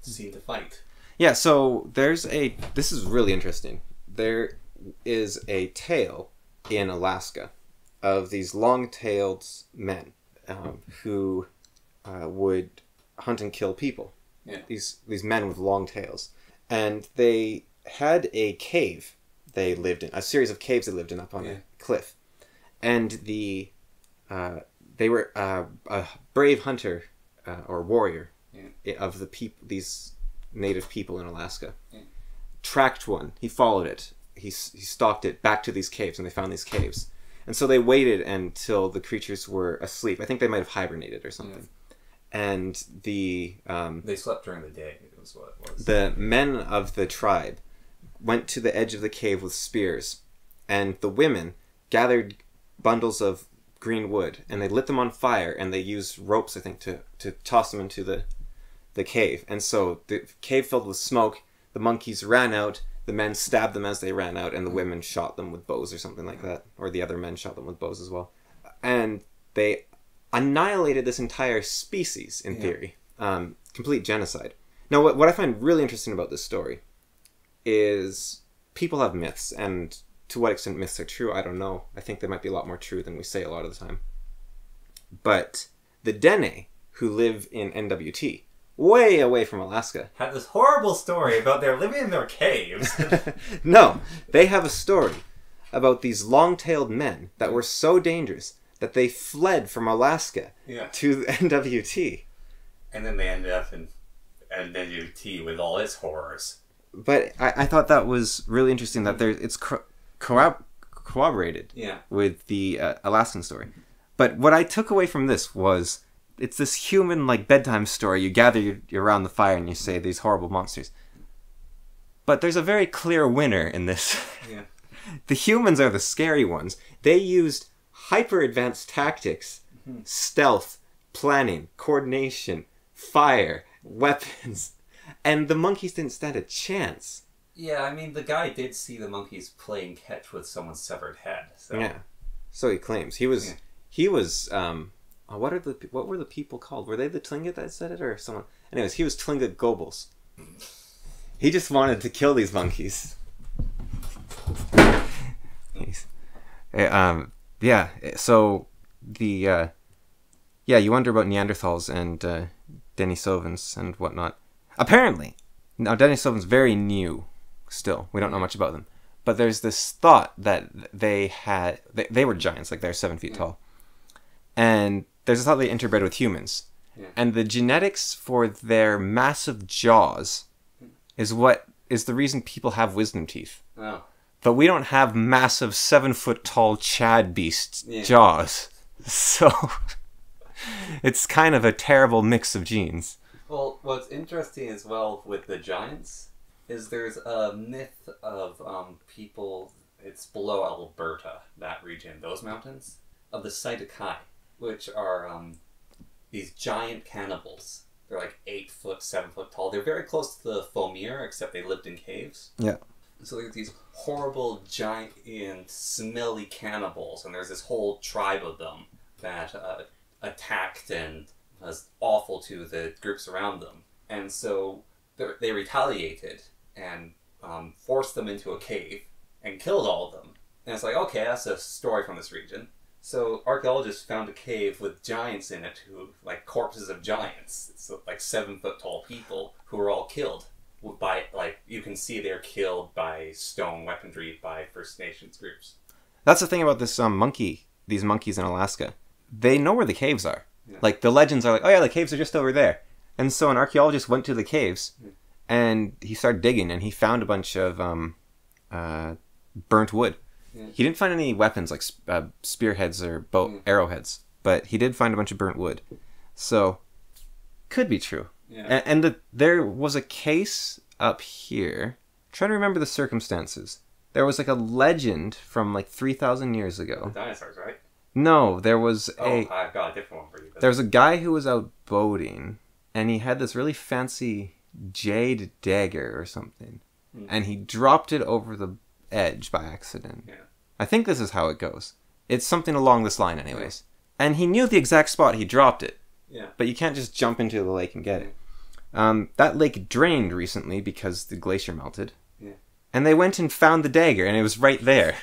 seem to fight. Yeah, so this is really interesting. There is a tale in Alaska of these long-tailed men who would hunt and kill people. Yeah. These men with long tails. And they had a cave they lived in, a series of caves they lived in up on a cliff. And they were a brave hunter or warrior of these native people in Alaska. Yeah. Tracked one. He followed it. He stalked it back to these caves, and they found these caves. And so they waited until the creatures were asleep. I think they might have hibernated or something. Yeah. And they slept during the day, was what it was. The men of the tribe went to the edge of the cave with spears, and the women gathered bundles of green wood, and they lit them on fire, and they used ropes, I think, to toss them into the cave. And so the cave filled with smoke, the monkeys ran out, the men stabbed them as they ran out, and the women shot them with bows or something like that. Or the other men shot them with bows as well. And they annihilated this entire species, in theory. Complete genocide. Now, what I find really interesting about this story is people have myths, and to what extent myths are true, I don't know. I think they might be a lot more true than we say a lot of the time. But the Dene, who live in NWT, way away from Alaska, had this horrible story about they're living in their caves. No, they have a story about these long-tailed men that were so dangerous that they fled from Alaska to NWT. And then they ended up in NWT with all its horrors. But I thought that was really interesting that it's corroborated with the Alaskan story. But what I took away from this was it's this human like bedtime story. You gather you're around the fire and you say these horrible monsters. But there's a very clear winner in this. Yeah. The humans are the scary ones. They used hyper advanced tactics, stealth, planning, coordination, fire, weapons, and the monkeys didn't stand a chance. Yeah, I mean, the guy did see the monkeys playing catch with someone's severed head. So. Yeah, so he claims he was. What were the people called? Were they the Tlingit that said it, or someone? Anyways, he was Tlingit Goebbels. He just wanted to kill these monkeys. So the you wonder about Neanderthals and Denisovans and whatnot. Apparently, now Denisovans very new still. We don't know much about them. But there's this thought that they were giants, like they're 7 feet tall. And there's a thought they interbred with humans. Yeah. And the genetics for their massive jaws is what is the reason people have wisdom teeth. Oh. But we don't have massive 7 foot tall Chad beast jaws. So it's kind of a terrible mix of genes. Well, what's interesting as well with the giants is there's a myth of people, it's below Alberta, that region, those mountains, of the Saitakai, which are these giant cannibals. They're like 8 foot, 7 foot tall. They're very close to the Fomir, except they lived in caves. Yeah. So there's these horrible, giant, and smelly cannibals, and there's this whole tribe of them that attacked and was awful to the groups around them. And so they retaliated and forced them into a cave and killed all of them. And it's like, okay, that's a story from this region. So archaeologists found a cave with giants in it, like corpses of giants. It's like 7 foot tall people who were all killed by, like, you can see they're killed by stone weaponry by First Nations groups. That's the thing about this these monkeys in Alaska. They know where the caves are. Yeah. Like, the legends are like, oh yeah, the caves are just over there. And so an archaeologist went to the caves, and he started digging, and he found a bunch of burnt wood. Yeah. He didn't find any weapons like spearheads or arrowheads, but he did find a bunch of burnt wood. So, could be true. Yeah. And there was a case up here. I'm trying to remember the circumstances. There was like a legend from like 3,000 years ago. The dinosaurs, right? No, there was I've got a different one for you. There was a guy who was out boating, and he had this really fancy jade dagger or something. Mm. And he dropped it over the edge by accident. Yeah. I think this is how it goes. It's something along this line anyways. Yeah. And he knew the exact spot he dropped it. Yeah. But you can't just jump into the lake and get it. That lake drained recently because the glacier melted. Yeah. And they went and found the dagger, and it was right there.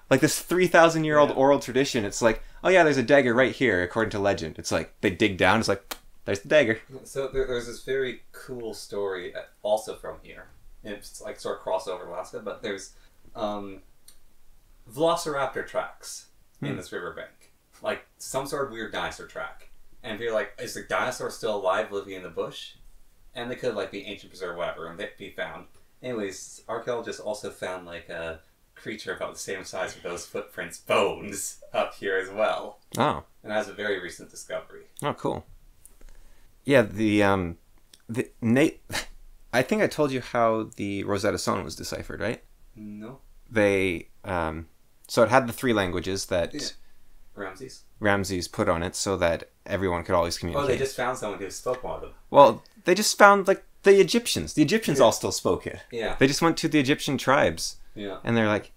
Like this 3,000-year-old oral tradition. It's like, oh yeah, there's a dagger right here, according to legend. It's like, they dig down, it's like, there's the dagger. So there's this very cool story also from here. And it's like sort of crossover Alaska, but there's velociraptor tracks in this riverbank. Like some sort of weird dinosaur track. And if you're like, is the dinosaur still alive living in the bush? And they could like be ancient preserved, whatever, and they'd be found. Anyways, archaeologists also found like a creature about the same size with those footprints, bones, up here as well. Oh. And that's a very recent discovery. Oh, cool. Yeah, I think I told you how the Rosetta Stone was deciphered, right? No. So it had the 3 languages that Ramses put on it so that everyone could always communicate. Oh, they just found someone who spoke one of them. Well, they just found, like, the Egyptians. The Egyptians all still spoke it. Yeah. They just went to the Egyptian tribes. Yeah. And they're like,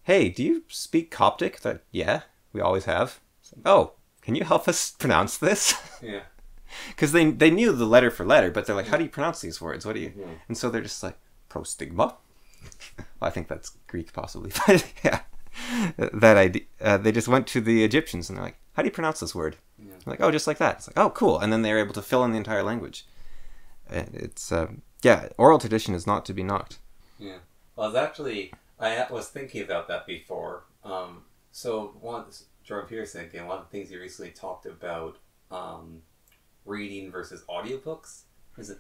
hey, do you speak Coptic? They're like, yeah, we always have. Like, oh, can you help us pronounce this? Yeah. Because they knew the letter for letter, but they're like, how do you pronounce these words? What do you... Mm-hmm. And so they're just like, prostigma? Well, I think that's Greek, possibly. But, yeah. That idea, they just went to the Egyptians, and they're like, how do you pronounce this word? Yeah. Like, oh, just like that. It's like, oh, cool. And then they were able to fill in the entire language. And it's, yeah, oral tradition is not to be knocked. Yeah. Well, it's actually, I was thinking about that before. So, Jordan Peterson, again, one of the things he recently talked about, reading versus audiobooks, is that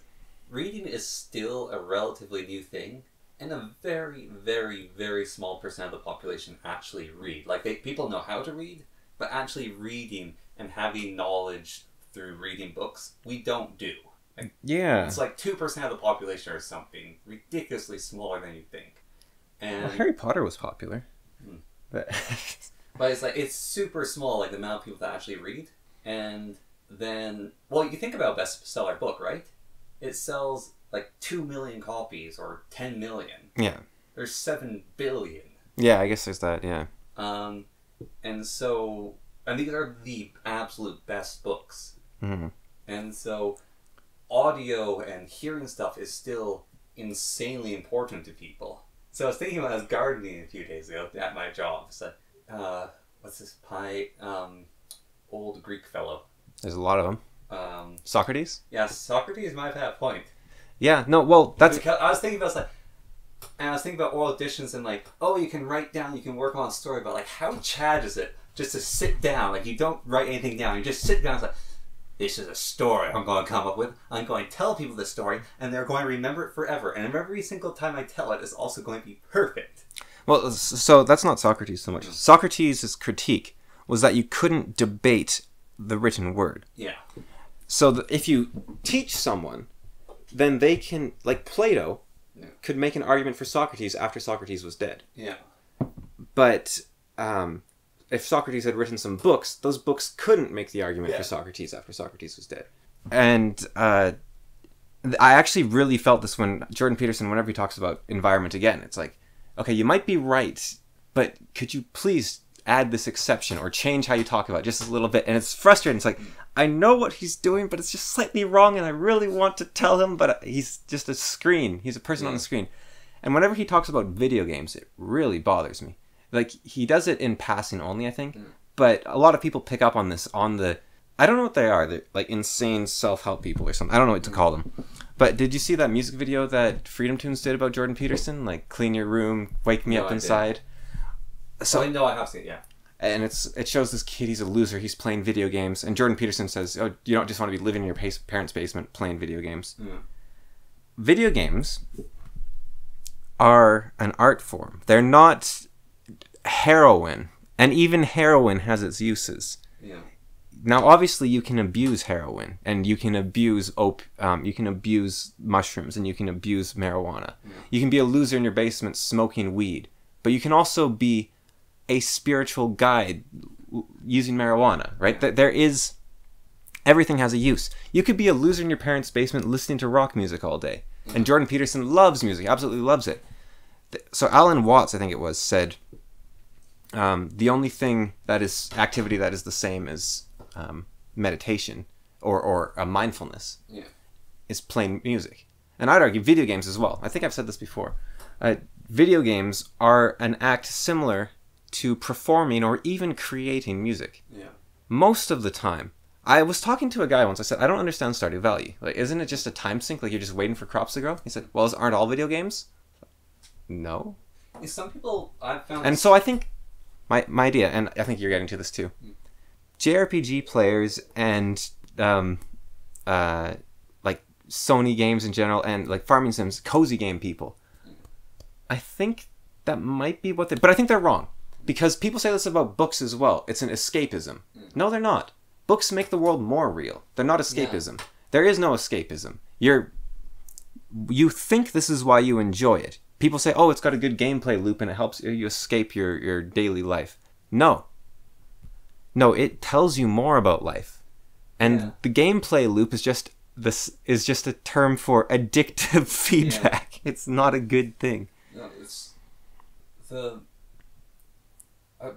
reading is still a relatively new thing, and a very, very, very small percent of the population actually read. Like, people know how to read, but actually reading and having knowledge through reading books, we don't do. Like, yeah. It's like 2% of the population or something, ridiculously smaller than you think. And well, Harry Potter was popular. But but it's like, it's super small, like the amount of people that actually read. And then, well, you think about a bestseller book, right? It sells like 2 million copies or 10 million. Yeah. There's 7 billion. Yeah, I guess there's that, yeah. And so, and these are the absolute best books. Mm-hmm. And so, audio and hearing stuff is still insanely important to people. So I was thinking when I was gardening a few days ago at my job. It's like, what's this old Greek fellow? There's a lot of them. Socrates? Yeah, Socrates might have had a point. Yeah, no, well, that's... Because I was thinking about, like, and I was thinking about oral editions and like, oh, you can write down, you can work on a story, but like, how Chad is it just to sit down? Like, you don't write anything down, you just sit down. It's like, this is a story I'm going to come up with. I'm going to tell people this story, and they're going to remember it forever. And every single time I tell it, it's also going to be perfect. Well, so that's not Socrates so much. Socrates' critique was that you couldn't debate the written word. Yeah. So if you teach someone, then they can, like Plato, could make an argument for Socrates after Socrates was dead. Yeah. But if Socrates had written some books, those books couldn't make the argument for Socrates after Socrates was dead. And I actually really felt this when Jordan Peterson, whenever he talks about environment again, it's like, okay, you might be right, but could you please add this exception or change how you talk about it just a little bit? And it's frustrating. It's like, I know what he's doing, but it's just slightly wrong, and I really want to tell him, but he's just a screen. He's a person on the screen. And whenever he talks about video games, it really bothers me. Like, he does it in passing only, I think. But a lot of people pick up on this on the... I don't know what they are. They're like insane self-help people or something. I don't know what to call them. But did you see that music video that Freedom Tunes did about Jordan Peterson? Like, clean your room, wake me up inside. So I know I have seen it, yeah. And it shows this kid, he's a loser, he's playing video games. And Jordan Peterson says, oh, you don't just want to be living in your parents' basement playing video games. Video games are an art form. They're not heroin. And even heroin has its uses. Yeah. Now, obviously, you can abuse heroin, and you can abuse you can abuse mushrooms, and you can abuse marijuana. You can be a loser in your basement smoking weed, but you can also be a spiritual guide using marijuana, right? There is... Everything has a use. You could be a loser in your parents' basement listening to rock music all day. And Jordan Peterson loves music, absolutely loves it. So Alan Watts, I think it was, said, the only thing that is activity that is the same as meditation or mindfulness is playing music. And I'd argue video games as well. I think I've said this before. Video games are an act similar to performing or even creating music. Yeah. Most of the time. I was talking to a guy once. I said, I don't understand Stardew Valley. Like, isn't it just a time sink? Like, you're just waiting for crops to grow? He said, well, aren't all video games? No. Some people I've found... And so I think my idea, and I think you're getting to this too, JRPG players and like Sony games in general and like farming sims, cozy game people, I think that might be what they... But I think they're wrong. Because people say this about books as well. It's an escapism. No, they're not. Books make the world more real. They're not escapism. Yeah. There is no escapism. You think this is why you enjoy it. People say, oh, it's got a good gameplay loop and it helps you escape your daily life. No. No, it tells you more about life. And the gameplay loop is just a term for addictive feedback. It's not a good thing. No, it's the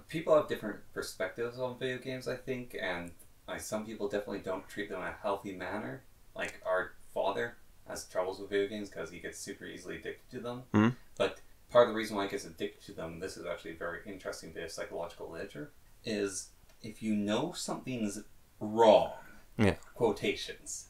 people have different perspectives on video games, I think, and some people definitely don't treat them in a healthy manner. Like our father has troubles with video games because he gets super easily addicted to them. Mm-hmm. But part of the reason why he gets addicted to them, this is actually a very interesting bit of psychological literature, is if you know something's wrong, quotations,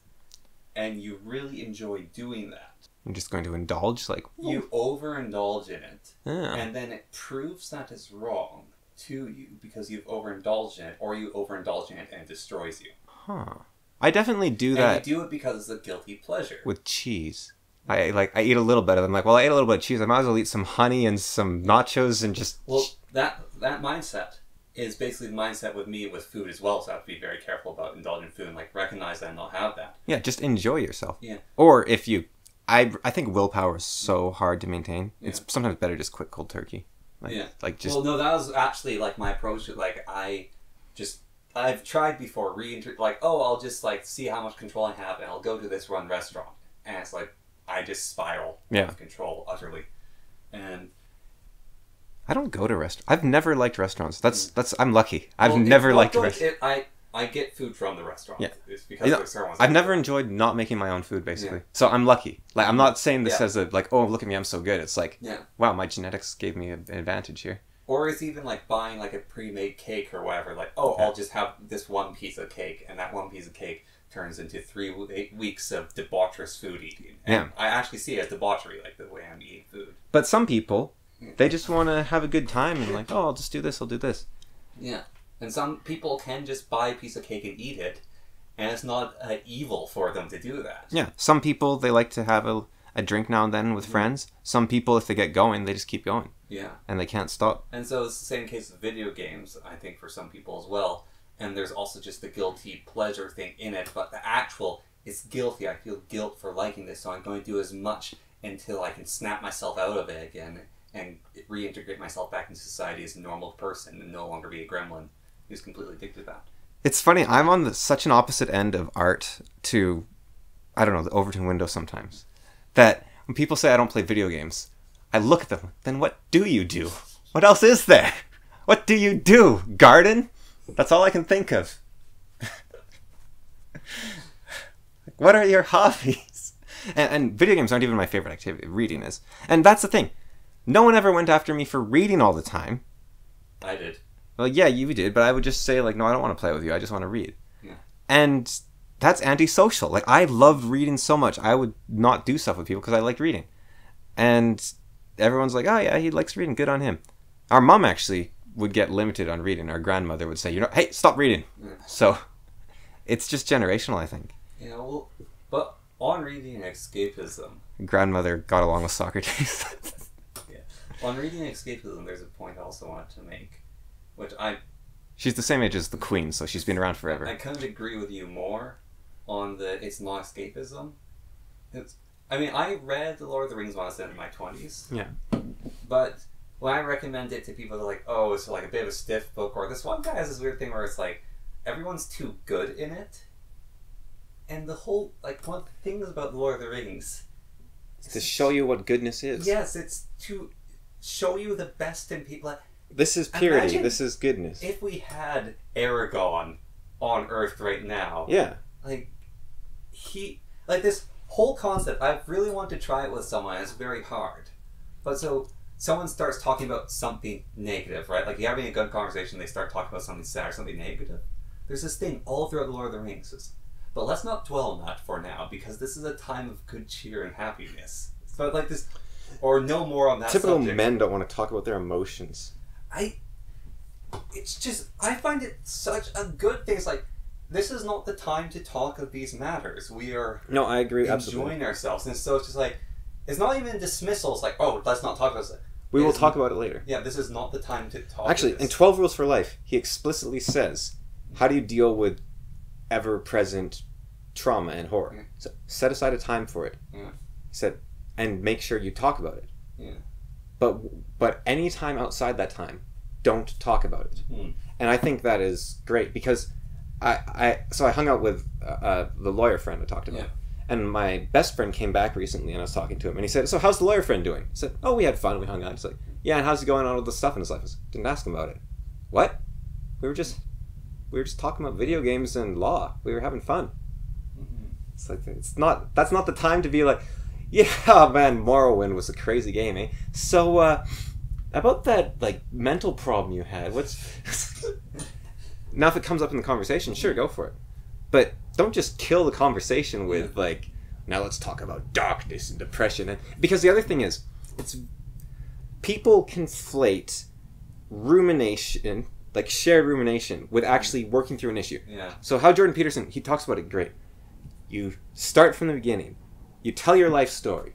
and you really enjoy doing that, I'm just going to indulge, like... You overindulge in it, and then it proves that it's wrong to you because you've overindulged in it, or you overindulge in it and it destroys you. Huh. I definitely do that. And you do it because it's a guilty pleasure. With cheese. I eat a little bit of it. I'm like, well, I ate a little bit of cheese. I might as well eat some honey and some nachos and just... Well, that mindset is basically the mindset with me with food as well, so I have to be very careful about indulging food and like recognize that and not have that. Yeah, just enjoy yourself. Yeah. Or if you... I think willpower is so hard to maintain. Yeah. It's sometimes better just quit cold turkey. Like just... Well, no, that was actually like my approach. Like I've tried before, I'll just like see how much control I have and I'll go to this one restaurant. And it's like, I just spiral out of control utterly. And I don't go to restaurants. I've never liked restaurants. That's I'm lucky. I've never liked restaurants. I get food from the restaurant. Yeah. It's because I've never enjoyed not making my own food, basically. Yeah. So I'm lucky. Like, I'm not saying this as a, like, oh, look at me, I'm so good. It's like, wow, my genetics gave me an advantage here. Or it's even like buying like a pre-made cake or whatever. Like, I'll just have this one piece of cake, and that one piece of cake turns into 3 weeks of debaucherous food eating. And I actually see it as debauchery, like the way I'm eating food. But some people, they just want to have a good time and like, oh, I'll just do this, I'll do this. Yeah. And some people can just buy a piece of cake and eat it, and it's not evil for them to do that. Yeah. Some people, they like to have a drink now and then with friends. Some people, if they get going, they just keep going. Yeah. And they can't stop. And so it's the same case with video games, I think, for some people as well. And there's also just the guilty pleasure thing in it, but the actual, it's guilty. I feel guilt for liking this, so I'm going to do as much until I can snap myself out of it again and reintegrate myself back into society as a normal person and no longer be a gremlin who's completely addicted to that. It's funny, I'm on such an opposite end of art to, I don't know, the Overton window sometimes, that when people say I don't play video games, I look at them, then what do you do? What else is there? What do you do? Garden? That's all I can think of. What are your hobbies? And video games aren't even my favorite activity. Reading is. And that's the thing. No one ever went after me for reading all the time. I did. Well, yeah, you did, but I would just say, like, no, I don't want to play with you. I just want to read. Yeah. And that's antisocial. Like, I loved reading so much. I would not do stuff with people because I liked reading. And everyone's like, oh, yeah, he likes reading. Good on him. Our mom actually would get limited on reading. Our grandmother would say, hey, stop reading. Yeah. So it's just generational, I think. Yeah, well, but on reading escapism... Grandmother got along with Socrates. Yeah. On reading escapism, there's a point I also wanted to make. She's the same age as the Queen, so she's been around forever. I kind of agree with you more on it's not escapism. I read The Lord of the Rings when I was in my 20s. Yeah. But when I recommend it to people, they're like, oh, it's like a bit of a stiff book, or this one guy has this weird thing where it's like, everyone's too good in it. And the whole, like, one of the things about The Lord of the Rings... To show you what goodness is. Yes, it's to show you the best in people. This is purity. This is goodness. If we had Aragorn on Earth right now, this whole concept, I really want to try it with someone. It's very hard, but so someone starts talking about something negative, right? Like you're having a good conversation, they start talking about something sad or something negative. There's this thing all throughout the Lord of the Rings, but let's not dwell on that for now because this is a time of good cheer and happiness. So like this, or no more on that. Typical subject. Men don't want to talk about their emotions. I find it such a good thing. It's like, this is not the time to talk of these matters. We are I agree, enjoying absolutely. ourselves. And so it's just like, it's not even dismissal. It's like, oh, let's not talk about this. We will talk about it later. Yeah, this is not the time to talk Actually, in 12 Rules for Life, he explicitly says, how do you deal with ever-present trauma and horror? Yeah. So set aside a time for it. Yeah. He said, and make sure you talk about it. Yeah. But any time outside that time, don't talk about it. And I think that is great because so I hung out with the lawyer friend I talked about. And my best friend came back recently and I was talking to him and he said, so how's the lawyer friend doing? I said, oh, we had fun, we hung out. He's like, yeah, and how's he going on with the stuff in his life? I said, didn't ask him about it. What? We were just talking about video games and law. We were having fun. It's like, that's not the time to be like, yeah, man, Morrowind was a crazy game, eh? So, about that, like, mental problem you had, what's... Now if it comes up in the conversation, sure, go for it. But don't just kill the conversation with, like, now let's talk about darkness and depression. And, because the other thing is, people conflate rumination, like shared rumination, with actually working through an issue. So how Jordan Peterson, he talks about it great. You start from the beginning. You tell your life story.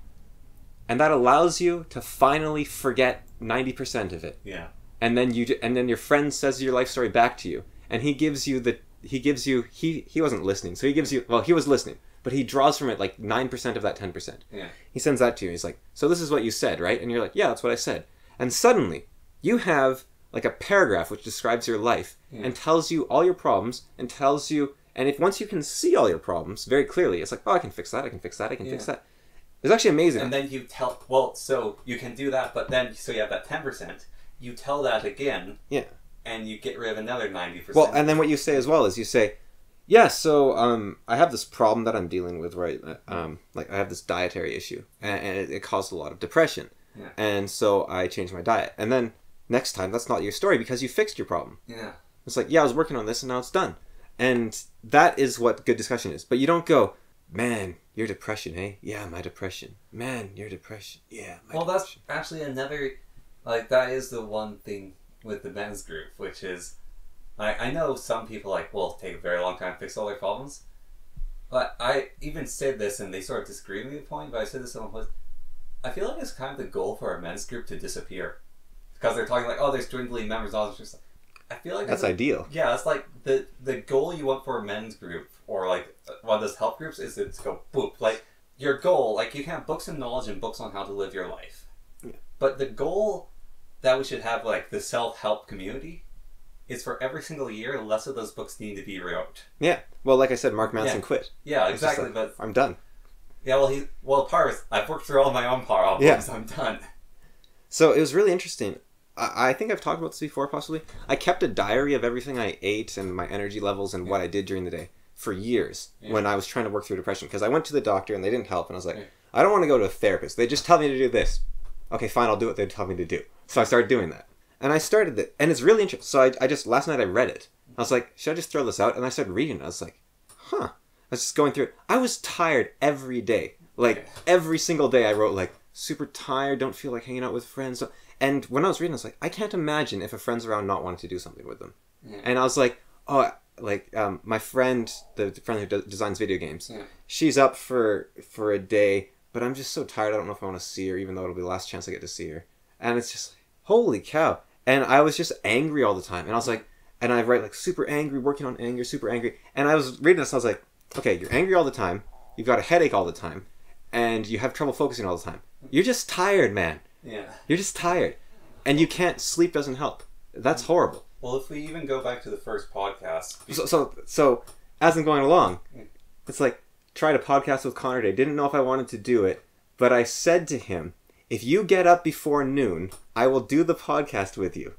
And that allows you to finally forget 90% of it. And then your friend says your life story back to you. And he wasn't listening. So he was listening. But he draws from it like 9% of that 10%. He sends that to you. He's like, so this is what you said, right? And you're like, yeah, that's what I said. And suddenly, you have like a paragraph which describes your life and tells you all your problems and tells you, and if once you can see all your problems very clearly, it's like, oh, I can fix that, I can fix that, I can fix that. It's actually amazing. And then you so you can do that, but then, so you have that 10%, you tell that again, and you get rid of another 90%. Well, and then what you say as well is you say, yeah, so I have this problem that I'm dealing with, right? Like I have this dietary issue, and it caused a lot of depression. And so I changed my diet. And then next time, that's not your story because you fixed your problem. It's like, yeah, I was working on this and now it's done. And that is what good discussion is. But you don't go, man, your depression, hey? Yeah, my depression. Man, your depression. Yeah, my depression. That's actually another, like, that is the one thing with the men's group, which is, I know some people, like, will take a very long time to fix all their problems. But I even said this, and they sort of disagreed with me at the point, but I said this to someone was, I feel like it's kind of the goal for a men's group to disappear. Because they're talking like, oh, there's dwindling members, all this stuff. I feel like that's ideal. Yeah, it's like the goal you want for a men's group, or like one of those help groups, is to go, boop. Like, your goal, like, you can have books and knowledge and books on how to live your life. But the goal that we should have, like, the self-help community, is for every single year, less of those books need to be rewrote. Yeah. Well, like I said, Mark Manson quit. Yeah, exactly. Like, but I'm done. Yeah, part of I've worked through all my own problems. I'm done. So it was really interesting. I think I've talked about this before, possibly. I kept a diary of everything I ate and my energy levels and what I did during the day for years when I was trying to work through depression. Because I went to the doctor and they didn't help. And I was like, I don't want to go to a therapist. They just tell me to do this. Okay, fine, I'll do what they tell me to do. So I started doing that. And I started it. And it's really interesting. So I just, last night I read it. I was like, should I just throw this out? And I started reading it. I was like, huh. I was just going through it. I was tired every day. Like, every single day I wrote, like, super tired, don't feel like hanging out with friends. And when I was reading, I was like, I can't imagine if a friend's around not wanting to do something with them. And I was like, oh, like, my friend, the friend who designs video games, she's up for a day, but I'm just so tired, I don't know if I want to see her, even though it'll be the last chance I get to see her. And it's just, holy cow. And I was just angry all the time. And I was like, and I write, like, super angry, working on anger, super angry. And I was reading this, and I was like, okay, you're angry all the time, you've got a headache all the time, and you have trouble focusing all the time. You're just tired, man. You're just tired. And you can't, sleep doesn't help. That's horrible. Well, if we even go back to the first podcast... So as I'm going along, it's like, tried a podcast with Connor today. Didn't know if I wanted to do it, but I said to him, if you get up before noon, I will do the podcast with you.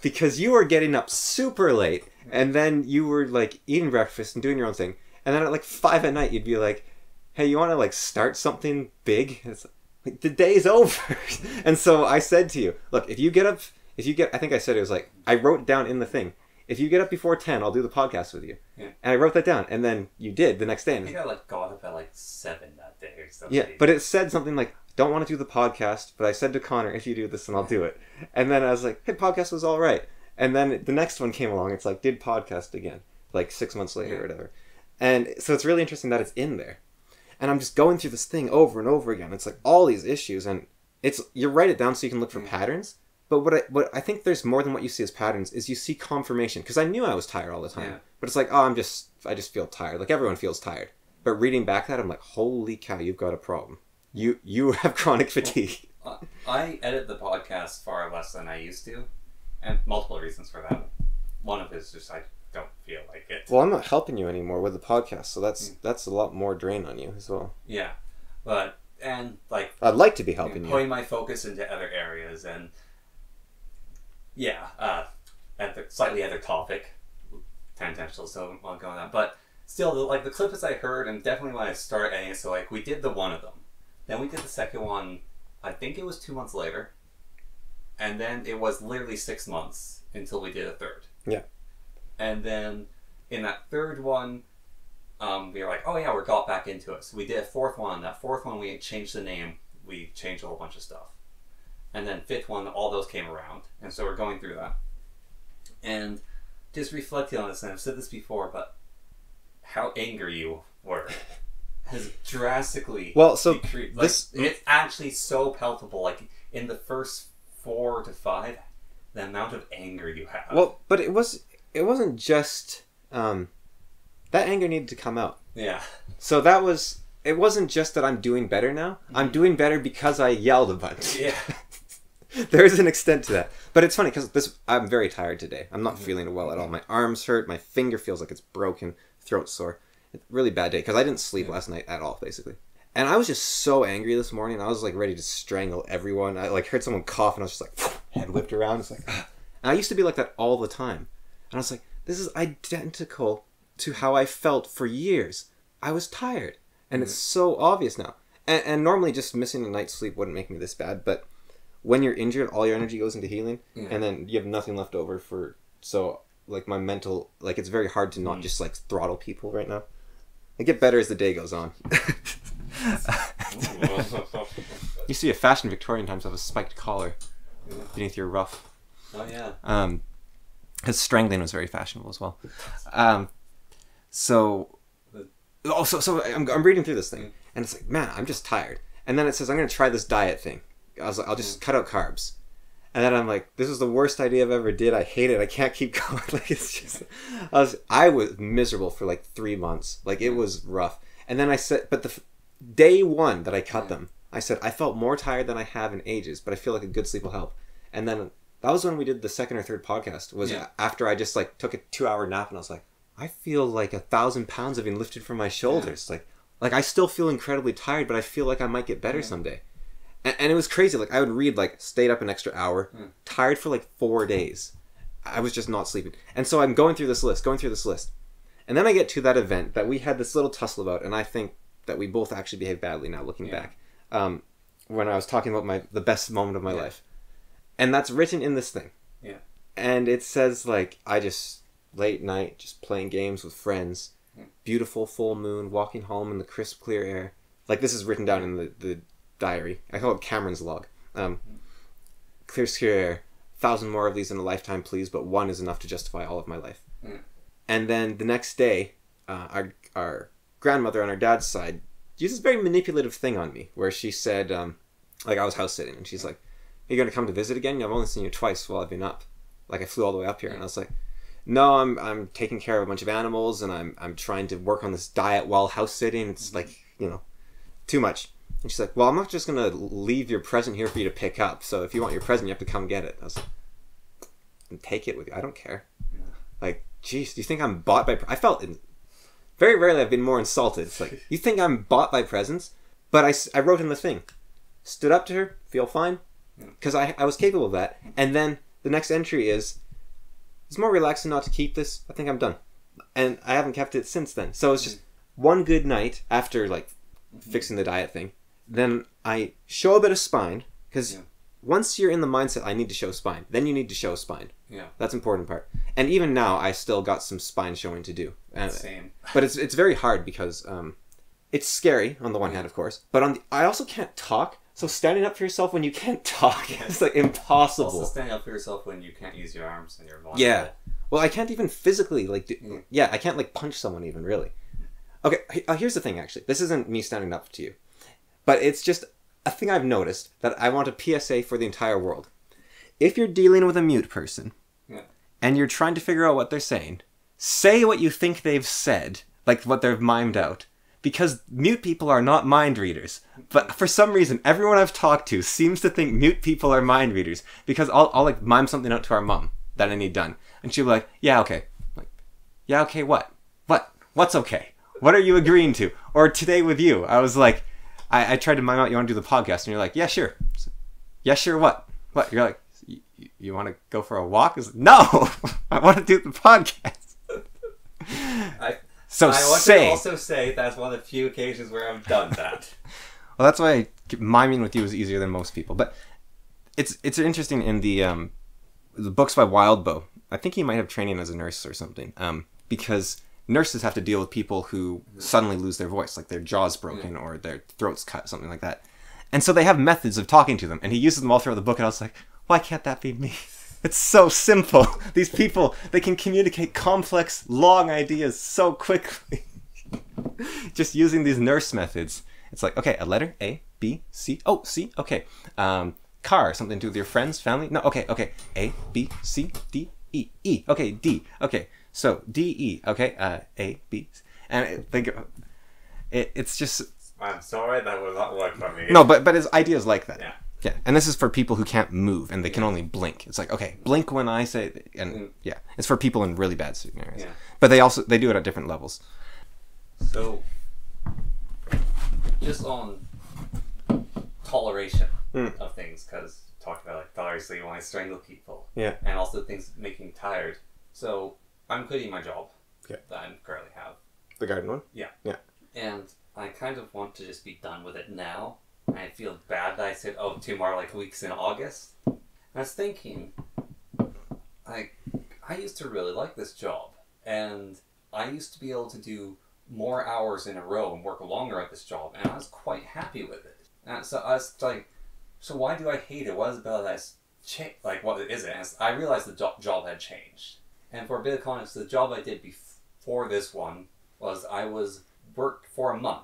Because you were getting up super late, and then you were, like, eating breakfast and doing your own thing. And then at, like, 5 at night, you'd be like, hey, you want to, like, start something big? It's like, the day's over. And so I said to you, look, if you get, I think I said it was like, I wrote down in the thing, if you get up before 10, I'll do the podcast with you. And I wrote that down, and then you did the next day. I think I, like, got up at, like, 7 that day or something. Yeah, but it said something like, don't want to do the podcast, but I said to Connor, if you do this, then I'll do it. And then I was like, hey, podcast was all right. And then the next one came along, it's like, did podcast again, like 6 months later or whatever. And so it's really interesting that it's in there. And I'm just going through this thing over and over again. It's like all these issues, and it's, you write it down so you can look for patterns. But what I think there's more than what you see as patterns is you see confirmation. Because I knew I was tired all the time. But it's like, oh, I just feel tired. Like, everyone feels tired. But reading back that, I'm like, holy cow, you've got a problem. You have chronic fatigue. I edit the podcast far less than I used to. and multiple reasons for that. One of it is just I don't feel like it. Well, I'm not helping you anymore with the podcast, so that's a lot more drain on you as well. Yeah, but and like I'd like to be helping you. Putting my focus into other areas and slightly other topic, tangential, so I won't go on that. But still, like the clips I heard, and definitely when I started editing, so like we did the one of them, then we did the second one. I think it was 2 months later, and then it was literally 6 months until we did a third. Yeah. And then in that third one, we were like, oh yeah, we got back into it. So we did a fourth one. That fourth one, we changed the name. We changed a whole bunch of stuff. And then fifth one, all those came around. And so we're going through that. And just reflecting on this, and I've said this before, but how angry you were has drastically decreased. Like, it's actually so palpable. Like in the first 4 to 5, the amount of anger you have. Well, but it wasn't just that anger needed to come out. Yeah. So it wasn't just that I'm doing better now. I'm doing better because I yelled a bunch. Yeah. There's an extent to that. But it's funny because I'm very tired today. I'm not feeling well at all. My arms hurt. My finger feels like it's broken. Throat sore. It's a really bad day because I didn't sleep last night at all, basically. And I was just so angry this morning. I was like ready to strangle everyone. I like heard someone cough and I was just like head whipped around. It's like, ah. And I used to be like that all the time. And I was like, this is identical to how I felt for years. I was tired. And it's so obvious now. And normally just missing a night's sleep wouldn't make me this bad. But when you're injured, all your energy goes into healing. And then you have nothing left over for... So, like, my mental... Like, it's very hard to not just, like, throttle people right now. I get better as the day goes on. You see a fashion Victorian times have a spiked collar beneath your ruff. Oh, yeah. Because strangling was very fashionable as well. So I'm reading through this thing, and it's like, man, I'm just tired. And then it says, I'm going to try this diet thing. I was like, I'll just cut out carbs. And then I'm like, this is the worst idea I've ever did. I hate it. I can't keep going. Like, it's just, I was miserable for like 3 months. Like, it was rough. And then I said, but the day one that I cut them, I said, I felt more tired than I have in ages, but I feel like a good sleep will help. And then that was when we did the second or third podcast, was after I just like took a 2-hour nap, and I was like, I feel like 1,000 pounds have been lifted from my shoulders. Like I still feel incredibly tired, but I feel like I might get better someday. And it was crazy. Like, I would read, like, stayed up an extra hour, tired for like 4 days. I was just not sleeping. And so I'm going through this list. And then I get to that event that we had this little tussle about, and I think that we both actually behaved badly now, looking back. When I was talking about the best moment of my life. And that's written in this thing. Yeah. And it says, like, I just, late night, just playing games with friends, beautiful full moon, walking home in the crisp, clear air. Like, this is written down in the diary. I call it Cameron's log. Clear, air. 1,000 more of these in a lifetime, please, but one is enough to justify all of my life. And then the next day, our grandmother on our dad's side used this very manipulative thing on me, where she said, like, I was house sitting, and she's like, are you going to come to visit again? I've only seen you twice while I've been up. Like, I flew all the way up here, and I was like, no, I'm taking care of a bunch of animals, and I'm trying to work on this diet while house sitting. It's like, too much. And she's like, well, I'm not just going to leave your present here for you to pick up. So if you want your present, you have to come get it. I was like, take it with you. I don't care. Like, geez, do you think I'm bought by... I felt... Very rarely I've been more insulted. It's like, you think I'm bought by presents? But I wrote in the thing. Stood up to her, feel fine. Because I was capable of that. And then the next entry is, it's more relaxing not to keep this. I think I'm done. And I haven't kept it since then. So it's just one good night after, like, fixing the diet thing. Then I show a bit of spine, because once you're in the mindset, I need to show spine, then you need to show spine. Yeah. That's the important part. And even now, I still got some spine showing to do. Same. But it's very hard because it's scary on the one hand, of course, but I also can't talk. So standing up for yourself when you can't talk is like impossible. Also standing up for yourself when you can't use your arms and your body. Yeah. Well, I can't even physically I can't like punch someone even, really. Okay, here's the thing, actually. This isn't me standing up to you. But it's just a thing I've noticed that I want a PSA for the entire world. If you're dealing with a mute person, and you're trying to figure out what they're saying, say what you think they've said, like what they've mimed out. Because mute people are not mind readers. But for some reason, everyone I've talked to seems to think mute people are mind readers. Because I'll like mime something out to our mom. that I need done. And she'll be like, yeah, okay. I'm like, yeah, okay, what? What's okay? What are you agreeing to? Or today with you, I was like, I tried to mime out, you want to do the podcast? And you're like, yeah, sure. Yeah, sure, what? What? You're like, you want to go for a walk? I was like, no! I want to do the podcast. I want to also say that's one of the few occasions where I've done that. Well, that's why miming with you is easier than most people. But it's interesting in the books by Wildbow. I think he might have training as a nurse or something. Because nurses have to deal with people who suddenly lose their voice, like their jaw's broken or their throat's cut, something like that. And so they have methods of talking to them, and he uses them all throughout the book, and I was like, why can't that be me? It's so simple. These people, they can communicate complex, long ideas so quickly. Just using these nurse methods. It's like, okay, a letter, A, B, C. Oh, C, okay. Car, something to do with your friends, family. No, okay. A, B, C, D, E. E, okay, D. Okay, so D, E, okay. A, B, C. And it's just... I'm sorry, that will not work for me. No, but his ideas like that. Yeah. Yeah, and this is for people who can't move and they can only blink. It's like, okay, blink when I say, and yeah, it's for people in really bad scenarios. Yeah. But they do it at different levels. So, just on toleration of things, because talked about like tolerance, so you want to strangle people. Yeah. And also things making you tired. So I'm quitting my job that I currently have. The garden one? Yeah. Yeah. And I kind of want to just be done with it now. I feel bad that I said, 2 more like weeks in August. And I was thinking, I used to really like this job. And I used to be able to do more hours in a row and work longer at this job. And I was quite happy with it. And so I was like, so why do I hate it? What is it about that? Like, what is it? And I realized the job had changed. And for a bit of context, the job I did before this one was worked for a month.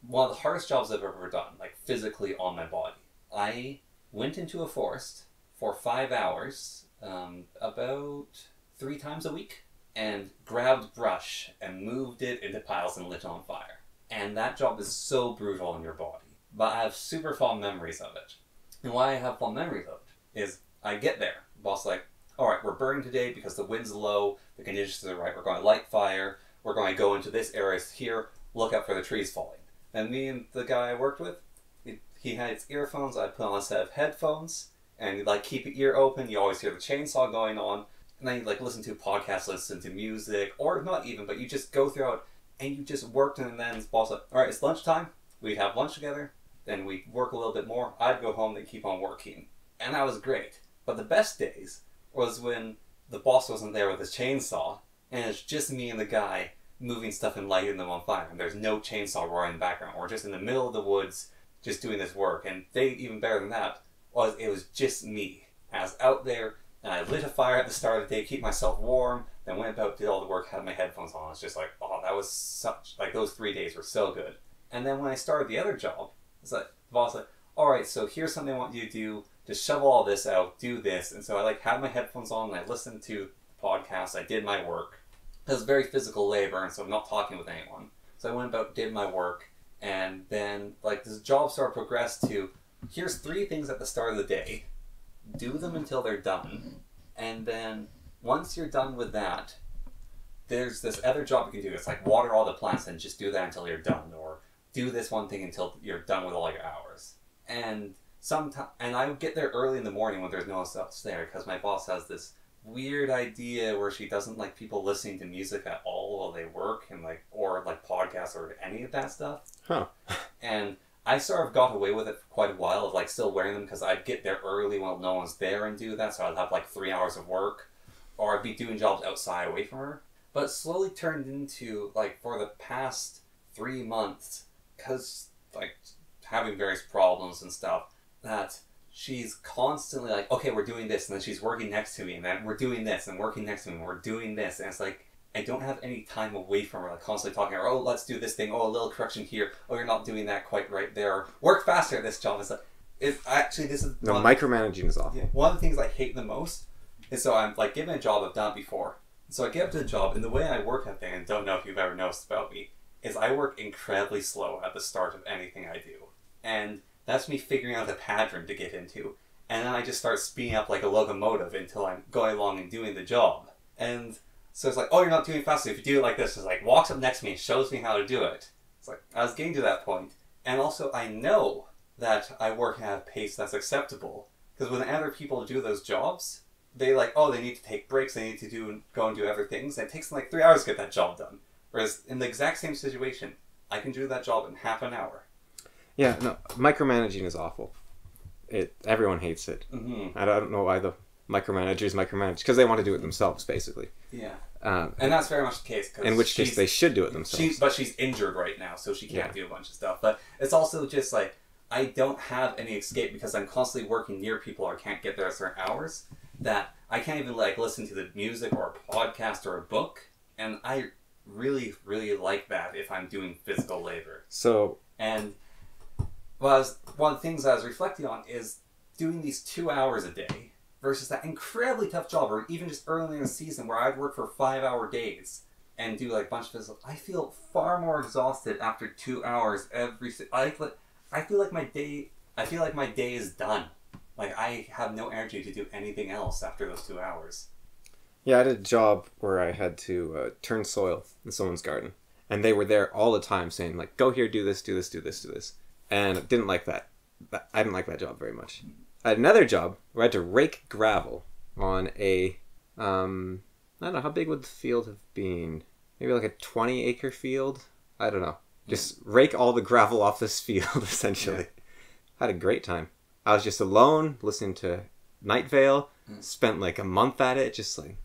One of the hardest jobs I've ever done, like physically on my body. I went into a forest for 5 hours, about 3 times a week, and grabbed brush and moved it into piles and lit it on fire. And that job is so brutal on your body. But I have super fond memories of it. And why I have fond memories of it is I get there. The boss is like, alright, we're burning today because the wind's low, the conditions are right, we're going to light fire, we're going to go into this area here, look out for the trees falling. And me and the guy I worked with, he had his earphones, I put on a set of headphones, and you'd like keep your ear open, you always hear the chainsaw going on, and then you like listen to podcasts, listen to music, or not even, but you just go throughout, and you just worked, and then his boss like, alright, it's lunchtime, we'd have lunch together, then we'd work a little bit more, I'd go home, they'd keep on working. And that was great. But the best days was when the boss wasn't there with his chainsaw, and it's just me and the guy moving stuff and lighting them on fire, and there's no chainsaw roaring in the background. We're just in the middle of the woods just doing this work. And even better than that was it was just me. I was out there and I lit a fire at the start of the day, keep myself warm, then went about, did all the work, had my headphones on. It's just like, oh, that was such, like those 3 days were so good. And then when I started the other job, it's like the boss like, alright, so here's something I want you to do, just shovel all this out, do this. And so I like had my headphones on and I listened to the podcast, I did my work. It was very physical labor, and so I'm not talking with anyone. So I went about, did my work, and then like this job sort of progressed to, here's 3 things at the start of the day, do them until they're done, and then once you're done with that, there's this other job you can do. It's like water all the plants and just do that until you're done, or do this one thing until you're done with all your hours. And I would get there early in the morning when there's no one else there, because my boss has this weird idea where she doesn't like people listening to music at all while they work, and like, or like podcasts or any of that stuff. Huh. And I sort of got away with it for quite a while of like still wearing them, because I'd get there early while no one's there and do that, so I'd have like 3 hours of work, or I'd be doing jobs outside away from her. But it slowly turned into like, for the past 3 months, because like having various problems and stuff, that she's constantly like, okay, we're doing this, and then she's working next to me, and then we're doing this, and working next to me, and we're doing this, and it's like, I don't have any time away from her, like constantly talking to her, oh, let's do this thing, oh, a little correction here, oh, you're not doing that quite right there, work faster at this job. It's like, this is... No, micromanaging is awful. Yeah, one of the things I hate the most is, so I'm like given a job I've done it before, so I get up to the job, and the way I work at thing, and don't know if you've ever noticed about me, is I work incredibly slow at the start of anything I do. And that's me figuring out a pattern to get into. and then I just start speeding up like a locomotive until I'm going along and doing the job. And so it's like, oh, you're not doing it fast enough. If you do it like this, it's like, walks up next to me and shows me how to do it. It's like, I was getting to that point. And also, I know that I work at a pace that's acceptable. Because when other people do those jobs, they like, oh, they need to take breaks, they need to go and do other things, and it takes them like 3 hours to get that job done. Whereas in the exact same situation, I can do that job in half an hour. Yeah, no, micromanaging is awful. Everyone hates it. Mm-hmm. I don't know why the micromanagers micromanage, because they want to do it themselves, basically. Yeah. And that's very much the case. In which case they should do it themselves. But she's injured right now, so she can't do a bunch of stuff. But it's also just like, I don't have any escape because I'm constantly working near people or can't get there at certain hours, that I can't even like listen to the music or a podcast or a book. And I really, really like that if I'm doing physical labor. So... And one of the things I was reflecting on is doing these 2 hours a day versus that incredibly tough job, or even just early in the season where I'd work for 5-hour days and do like a bunch of physical. I feel far more exhausted after 2 hours I feel like my day is done. Like I have no energy to do anything else after those 2 hours. Yeah, I did a job where I had to turn soil in someone's garden. And they were there all the time saying, like, go here, do this, do this, do this, do this. And I didn't like that. I didn't like that job very much. I had another job where I had to rake gravel on a, I don't know, how big would the field have been? Maybe like a 20-acre field? I don't know. Just rake all the gravel off this field, essentially. Yeah. I had a great time. I was just alone, listening to Night Vale. Spent like a month at it, just like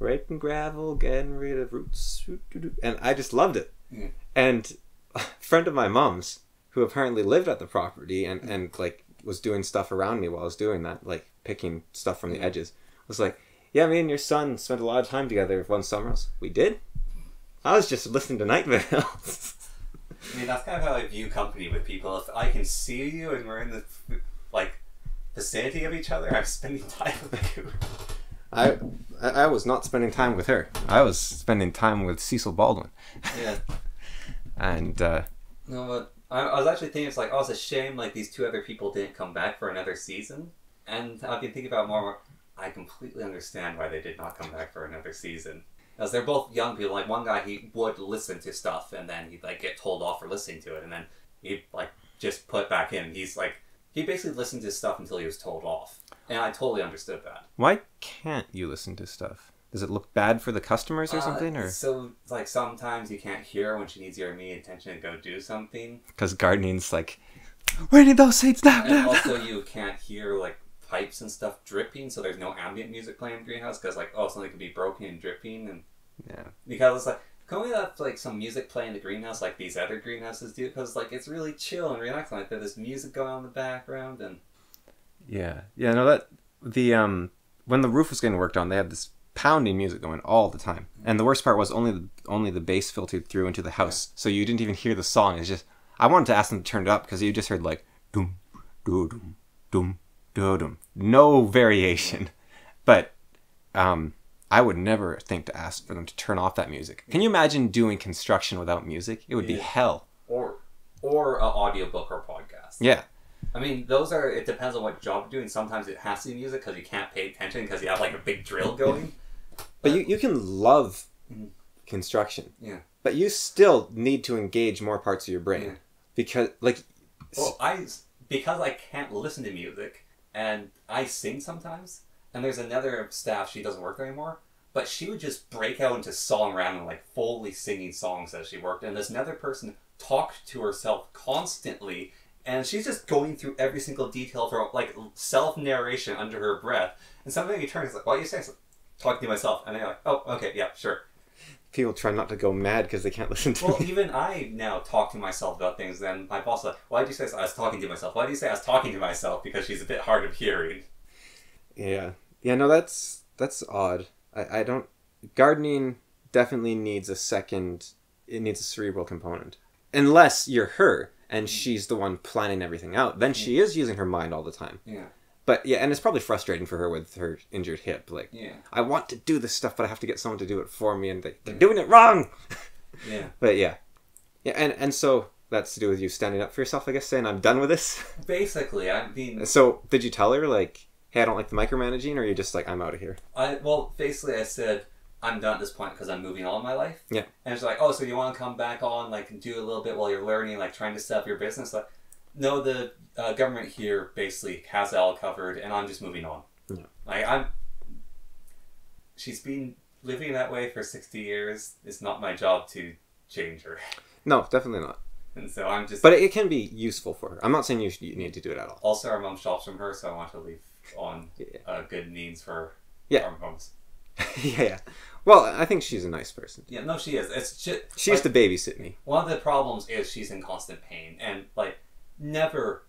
raking gravel, getting rid of roots. And I just loved it. Yeah. And a friend of my mom's, who apparently lived at the property and like was doing stuff around me while I was doing that, like picking stuff from the edges, was like, yeah, me and your son spent a lot of time together one summer. We did? I was just listening to Night Vale. I mean, that's kind of how I view company with people. If I can see you and we're in the like vicinity of each other, I'm spending time with you. I was not spending time with her. I was spending time with Cecil Baldwin. Yeah. And no, but I was actually thinking, it's like, oh, it's a shame like these 2 other people didn't come back for another season. And I've been thinking about more. I completely understand why they did not come back for another season. Because they're both young people. Like, one guy, he would listen to stuff, and then he'd, like, get told off for listening to it, and then he'd, like, just put back in. He's, like, he basically listened to stuff until he was told off. And I totally understood that. Why can't you listen to stuff? Does it look bad for the customers or something? Or so, like, sometimes you can't hear her when she needs your immediate attention to go do something. Because gardening's like, where did those seeds now? And also you can't hear, like, pipes and stuff dripping, so there's no ambient music playing in the greenhouse, because like, oh, something could be broken and dripping, and because it's like, can we have like some music play in the greenhouse like these other greenhouses do, because like it's really chill and relaxing, like there's music going on in the background. And no, that the when the roof was getting worked on, they had this pounding music going all the time, and the worst part was only the bass filtered through into the house, so you didn't even hear the song. It's just, I wanted to ask them to turn it up, because you just heard like doom doom doom doom, no variation. But I would never think to ask for them to turn off that music. Can you imagine doing construction without music? It would be hell. Or an audiobook or podcast. Yeah. I mean, those are, it depends on what job you're doing. Sometimes it has to be music because you can't pay attention because you have like a big drill going. But you can love construction. Yeah. But you still need to engage more parts of your brain. Yeah. Because like... Well, because I can't listen to music, and I sing sometimes, and there's another staff, she doesn't work there anymore, but she would just break out into song random, like fully singing songs as she worked, and this another person talked to herself constantly, and she's just going through every single detail for like self-narration under her breath, and something you turn, it's like, what are you saying? Like, talking to myself, and they're like, oh, okay, yeah, sure. People try not to go mad because they can't listen to me. Well, me. even I now talk to myself about things. Then my boss is like, why did you say I was talking to myself? Why did you say I was talking to myself? Because she's a bit hard of hearing. Yeah. Yeah, no, that's odd. I don't... Gardening definitely needs a cerebral component. Unless you're her, and she's the one planning everything out. Then she is using her mind all the time. Yeah. But yeah, and it's probably frustrating for her with her injured hip. Like, I want to do this stuff, but I have to get someone to do it for me, and they're doing it wrong. Yeah. But yeah, and so that's to do with you standing up for yourself, I guess, saying I'm done with this. Basically, I mean. So did you tell her like, hey, I don't like the micromanaging, or you're just like, I'm out of here? Well, basically, I said I'm done at this point because I'm moving on in my life. Yeah. And it's like, oh, so you want to come back on, like, and do a little bit while you're learning, like, trying to set up your business? Like, no, the government here basically has it all covered, and I'm just moving on. Yeah. Like, she's been living that way for 60 years. It's not my job to change her. No, definitely not. And so I'm just... But it can be useful for her. I'm not saying you need to do it at all. Also, our mom shops from her, so I want to leave on good means for our moms. Yeah. Well, I think she's a nice person. Yeah, no, she is. It's just, she used to babysit me. One of the problems is she's in constant pain. And, like, never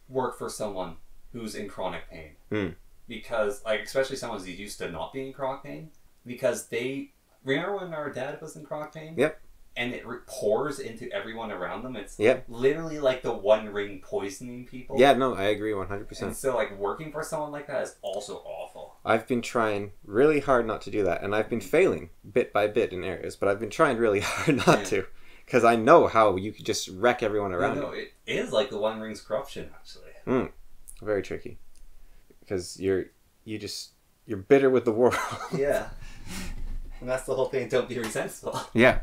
work for someone who's in chronic pain. Mm. Because, like, especially someone who's used to not being in chronic pain. Because they... Remember when our dad was in chronic pain? Yep. And it pours into everyone around them. It's literally like the One Ring poisoning people. Yeah, no, I agree 100%. And so, like, working for someone like that is also awful. I've been trying really hard not to do that, and I've been failing bit by bit in areas, but I've been trying really hard not to, because I know how you could just wreck everyone around you. No, it is like the One Ring's corruption, actually. Very tricky, because you're bitter with the world. Yeah, and that's the whole thing. Don't be resentful. Yeah.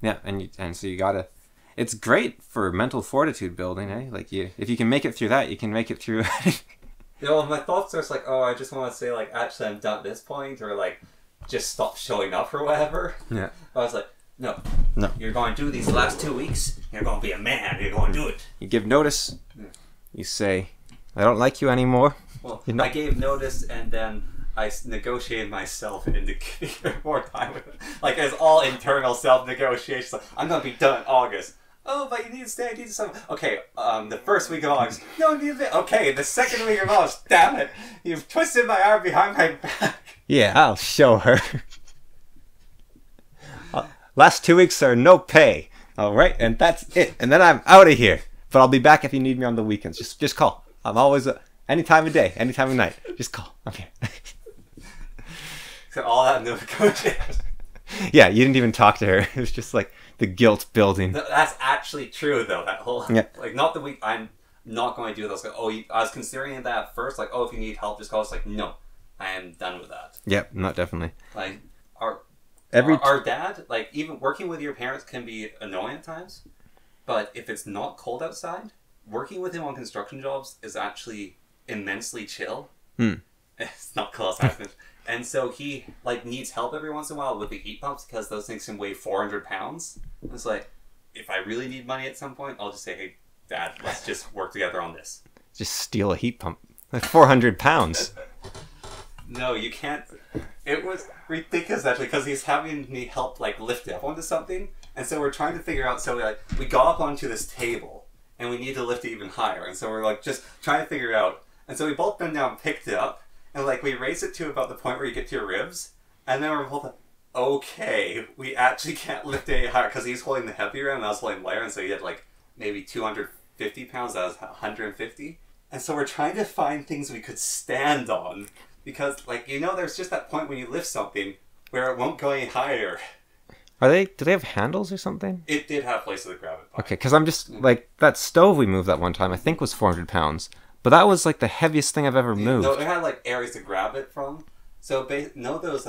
Yeah, and so you gotta... It's great for mental fortitude building, eh? Like, if you can make it through that, you can make it through... My thoughts are just like, oh, I just want to say, like, actually I'm done at this point, or, like, just stop showing up or whatever. Yeah. I was like, no. You're going to do these last 2 weeks. You're going to be a man. You're going to do it. You give notice. You say, I don't like you anymore. Well, I gave notice, and then... I negotiated myself into giving her more time with it. Like, it's all internal self-negotiation. Like, I'm going to be done in August. Oh, but you need to stay. I need to something. Okay, the first week of August. No, you need to... Okay, the second week of August. Damn it. You've twisted my arm behind my back. Yeah, I'll show her. Last 2 weeks are no pay. All right, and that's it. And then I'm out of here. But I'll be back if you need me on the weekends. Just call. I'm always... any time of day, any time of night. Just call. I'm here. So all that negotiation. Yeah, you didn't even talk to her. It was just like the guilt building. No, that's actually true, though. That whole like, not the week. I'm not going to do this. Like, I was considering that at first. Like, oh, if you need help, just call. It's like, no, I am done with that. Yep, not definitely. Like our dad, like, even working with your parents can be annoying at times, but if it's not cold outside, working with him on construction jobs is actually immensely chill. It's not cold outside. And so he, like, needs help every once in a while with the heat pumps because those things can weigh 400 pounds. It's like, if I really need money at some point, I'll just say, hey, Dad, let's just work together on this. Just steal a heat pump. Like 400 pounds. No, you can't. It was ridiculous, actually, because he's having me help, like, lift up onto something. And so we're trying to figure out, so we got up onto this table, and we need to lift it even higher. And so we're, like, just trying to figure it out. And so we both bent down and picked it up. And, like, we raise it to about the point where you get to your ribs. And then we're both like, okay, we actually can't lift it any higher. Because he's holding the heavier end and I was holding lighter. And so he had, like, maybe 250 pounds. That was 150. And so we're trying to find things we could stand on. Because, like, there's just that point when you lift something where it won't go any higher. Do they have handles or something? It did have places to grab it by. Okay, because I'm just, like, that stove we moved that one time, I think was 400 pounds. But that was, like, the heaviest thing I've ever moved. No, it had, like, areas to grab it from. So, those,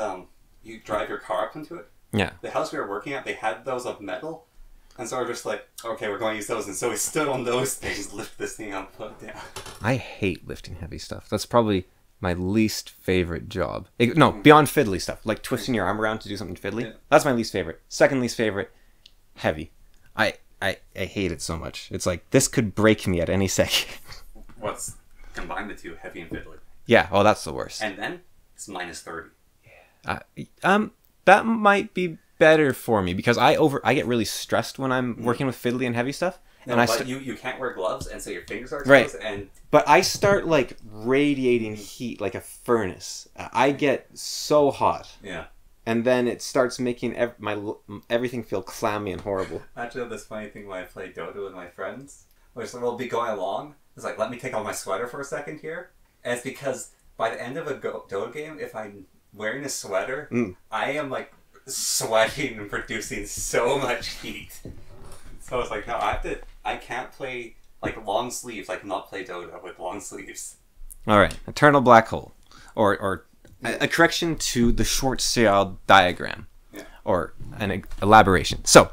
you drive your car up into it? Yeah. The house we were working at, they had those of metal. And so we're just like, okay, we're going to use those. And so we stood on those things, lift this thing up, put it down. I hate lifting heavy stuff. That's probably my least favorite job. No, beyond fiddly stuff. Like twisting your arm around to do something fiddly. Yeah. That's my least favorite. Second least favorite, heavy. I hate it so much. It's like, this could break me at any second. What's combine the two, heavy and fiddly? Yeah, oh, that's the worst. And then it's minus 30. Yeah. That might be better for me because I get really stressed when I'm working with fiddly and heavy stuff. No, and but you can't wear gloves, and so your fingers are exposed. Right. But I start like radiating heat like a furnace. I get so hot. Yeah. And then it starts making everything feel clammy and horrible. Actually, I have this funny thing when I play Dota with my friends, which we'll be going along. It's like, let me take off my sweater for a second here. And it's because by the end of a Dota game, if I'm wearing a sweater, I am like sweating and producing so much heat. So it's like, no, I have to I can't play like long sleeves. I cannot play Dota with long sleeves. All right, eternal black hole, or a correction to the Schwarzschild diagram, or an elaboration. So,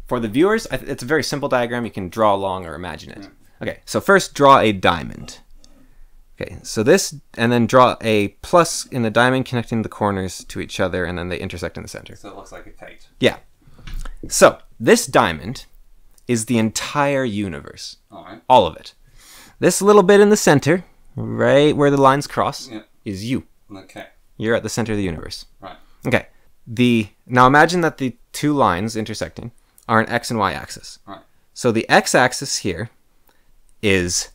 for the viewers, it's a very simple diagram. You can draw along or imagine it. Okay, so first draw a diamond. Okay, so this, and then draw a plus in the diamond connecting the corners to each other, and then they intersect in the center. So it looks like a kite. Yeah. So, this diamond is the entire universe. All right. All of it. This little bit in the center, right where the lines cross, is you. Okay. You're at the center of the universe. Right. Okay. Now imagine that the two lines intersecting are an x and y axis. Right. So the x-axis here is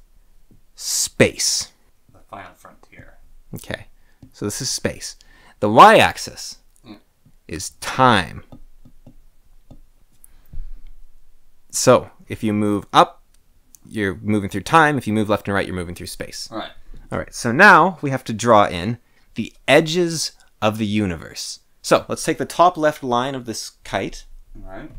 space. The final frontier. Okay. So this is space. The y-axis is time. So if you move up, you're moving through time. If you move left and right, you're moving through space. Right. All right. So now we have to draw in the edges of the universe. So let's take the top left line of this kite. All right.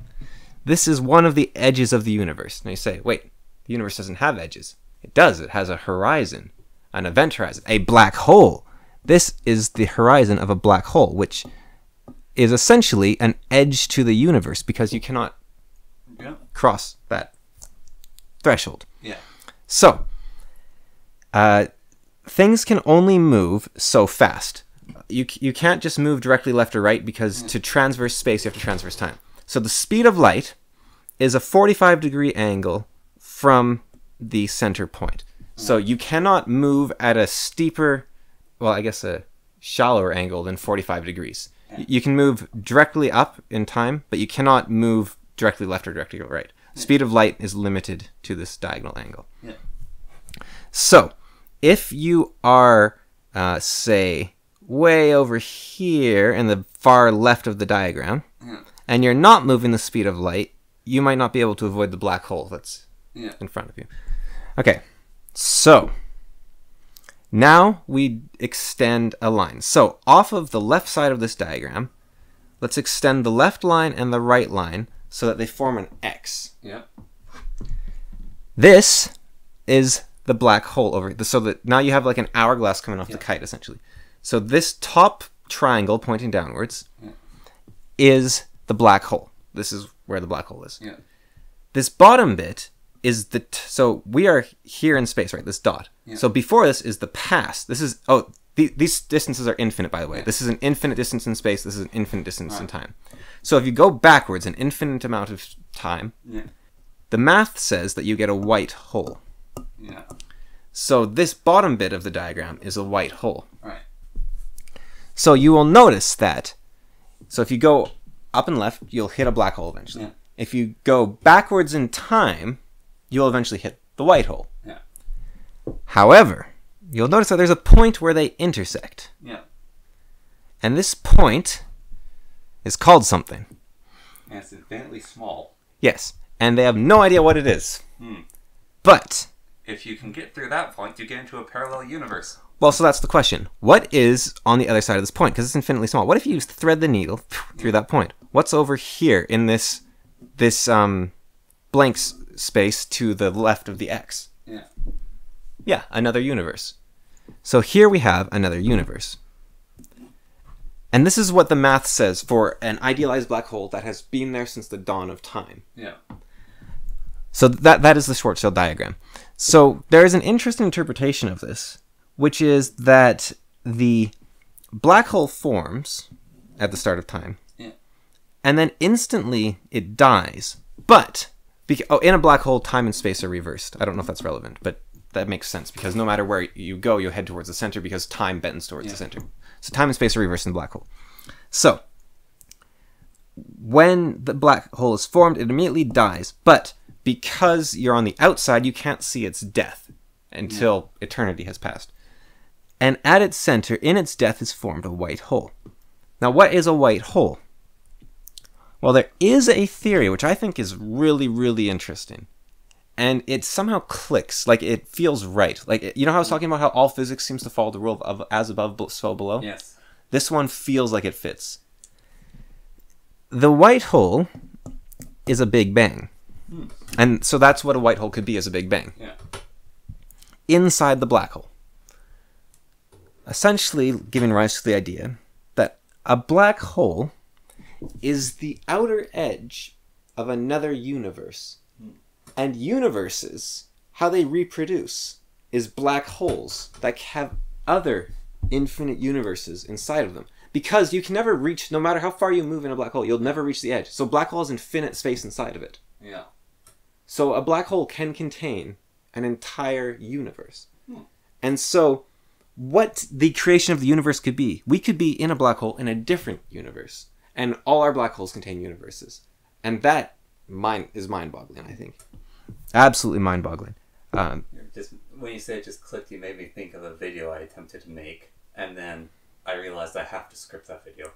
This is one of the edges of the universe. Now you say, wait, the universe doesn't have edges. It does. It has a horizon, an event horizon, a black hole. This is the horizon of a black hole, which is essentially an edge to the universe because you cannot cross that threshold. Yeah. So, things can only move so fast. You can't just move directly left or right because to transverse space, you have to transverse time. So the speed of light is a 45-degree angle from the center point. So you cannot move at a steeper, well, I guess a shallower angle than 45 degrees. You can move directly up in time, but you cannot move directly left or directly right. Speed of light is limited to this diagonal angle. Yeah. So, if you are, say, way over here in the far left of the diagram, and you're not moving the speed of light, you might not be able to avoid the black hole that's in front of you. Okay, so now we extend a line. So off of the left side of this diagram, let's extend the left line and the right line so that they form an X. Yeah. This is the black hole over, so that now you have like an hourglass coming off the kite essentially. So this top triangle pointing downwards is the black hole. This is where the black hole is. Yeah. This bottom bit is so we are here in space, right? This dot. Yeah. So before this is the past. This is, these distances are infinite, by the way. Yeah. This is an infinite distance in space. This is an infinite distance in time. So if you go backwards an infinite amount of time, the math says that you get a white hole. Yeah. So this bottom bit of the diagram is a white hole. Right. So you will notice that, so if you go up and left, you'll hit a black hole eventually. Yeah. If you go backwards in time, you'll eventually hit the white hole. Yeah. However, you'll notice that there's a point where they intersect. Yeah. And this point is called something. And it's infinitely small. Yes. And they have no idea what it is. But if you can get through that point, you get into a parallel universe. Well, so that's the question. What is on the other side of this point? Because it's infinitely small. What if you thread the needle through that point? What's over here in this blank space to the left of the X? Yeah. Yeah, another universe. So here we have another universe. And this is what the math says for an idealized black hole that has been there since the dawn of time. Yeah. So that is the Schwarzschild diagram. So there is an interesting interpretation of this, which is that the black hole forms at the start of time, and then instantly it dies. But in a black hole, time and space are reversed. I don't know if that's relevant, but that makes sense because no matter where you go, you head towards the center because time bends towards the center. So time and space are reversed in the black hole. So when the black hole is formed, it immediately dies, but because you're on the outside, you can't see its death until eternity has passed. And at its center, in its death, is formed a white hole. Now, what is a white hole? Well, there is a theory, which I think is really, really interesting. And it somehow clicks, like it feels right. Like, you know how I was talking about how all physics seems to follow the rule of as above, so below? Yes. This one feels like it fits. The white hole is a Big Bang. And so that's what a white hole could be as a Big Bang. Yeah. Inside the black hole. Essentially giving rise to the idea that a black hole is the outer edge of another universe. And universes, how they reproduce, is black holes that have other infinite universes inside of them. Because you can never reach, no matter how far you move in a black hole, you'll never reach the edge. So black hole has infinite space inside of it. Yeah. So a black hole can contain an entire universe. And so what the creation of the universe could be, we could be in a black hole in a different universe. And all our black holes contain universes. And that is mind-boggling, I think. Absolutely mind-boggling. Just when you say it just clicked, you made me think of a video I attempted to make, and then I realized I have to script that video.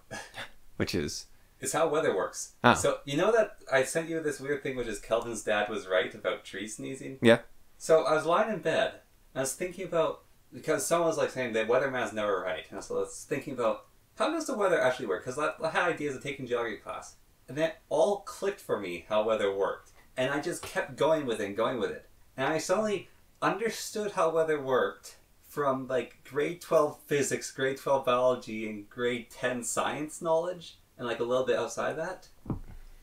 Which is? It's how weather works. Oh. So, you know that I sent you this weird thing, which is Kelvin's dad was right about trees sneezing? Yeah. So I was lying in bed, and I was thinking about, because someone was like saying the weatherman's never right, and so I was thinking about, how does the weather actually work? Because I had ideas of taking geography class. And then it all clicked for me how weather worked. And I just kept going with it and going with it. And I suddenly understood how weather worked from like grade 12 physics, grade 12 biology, and grade 10 science knowledge, and like a little bit outside that,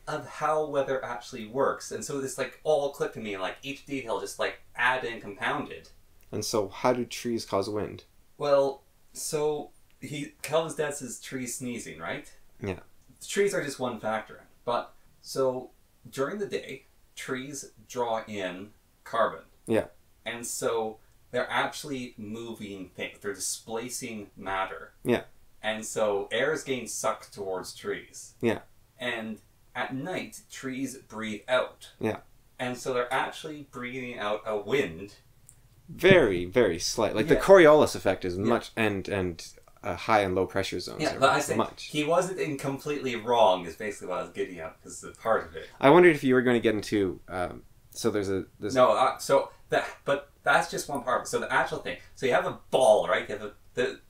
of how weather actually works. And so this like all clicked to me, and like each detail just like added and compounded. And so how do trees cause wind? Well, so Kelvin's dad says trees sneezing, right? Yeah. Trees are just one factor. But so during the day, trees draw in carbon. Yeah. And so they're actually moving things. They're displacing matter. Yeah. And so air is getting sucked towards trees. Yeah. And at night, trees breathe out. Yeah. And so they're actually breathing out a wind. Very, very slight. Like the Coriolis effect is much, and high and low pressure zones. Yeah, but I say much. He wasn't completely wrong. Is basically what I was getting at, because it's a part of it. I wondered if you were going to get into. So there's but that's just one part. So the actual thing. So you have a ball, right? You have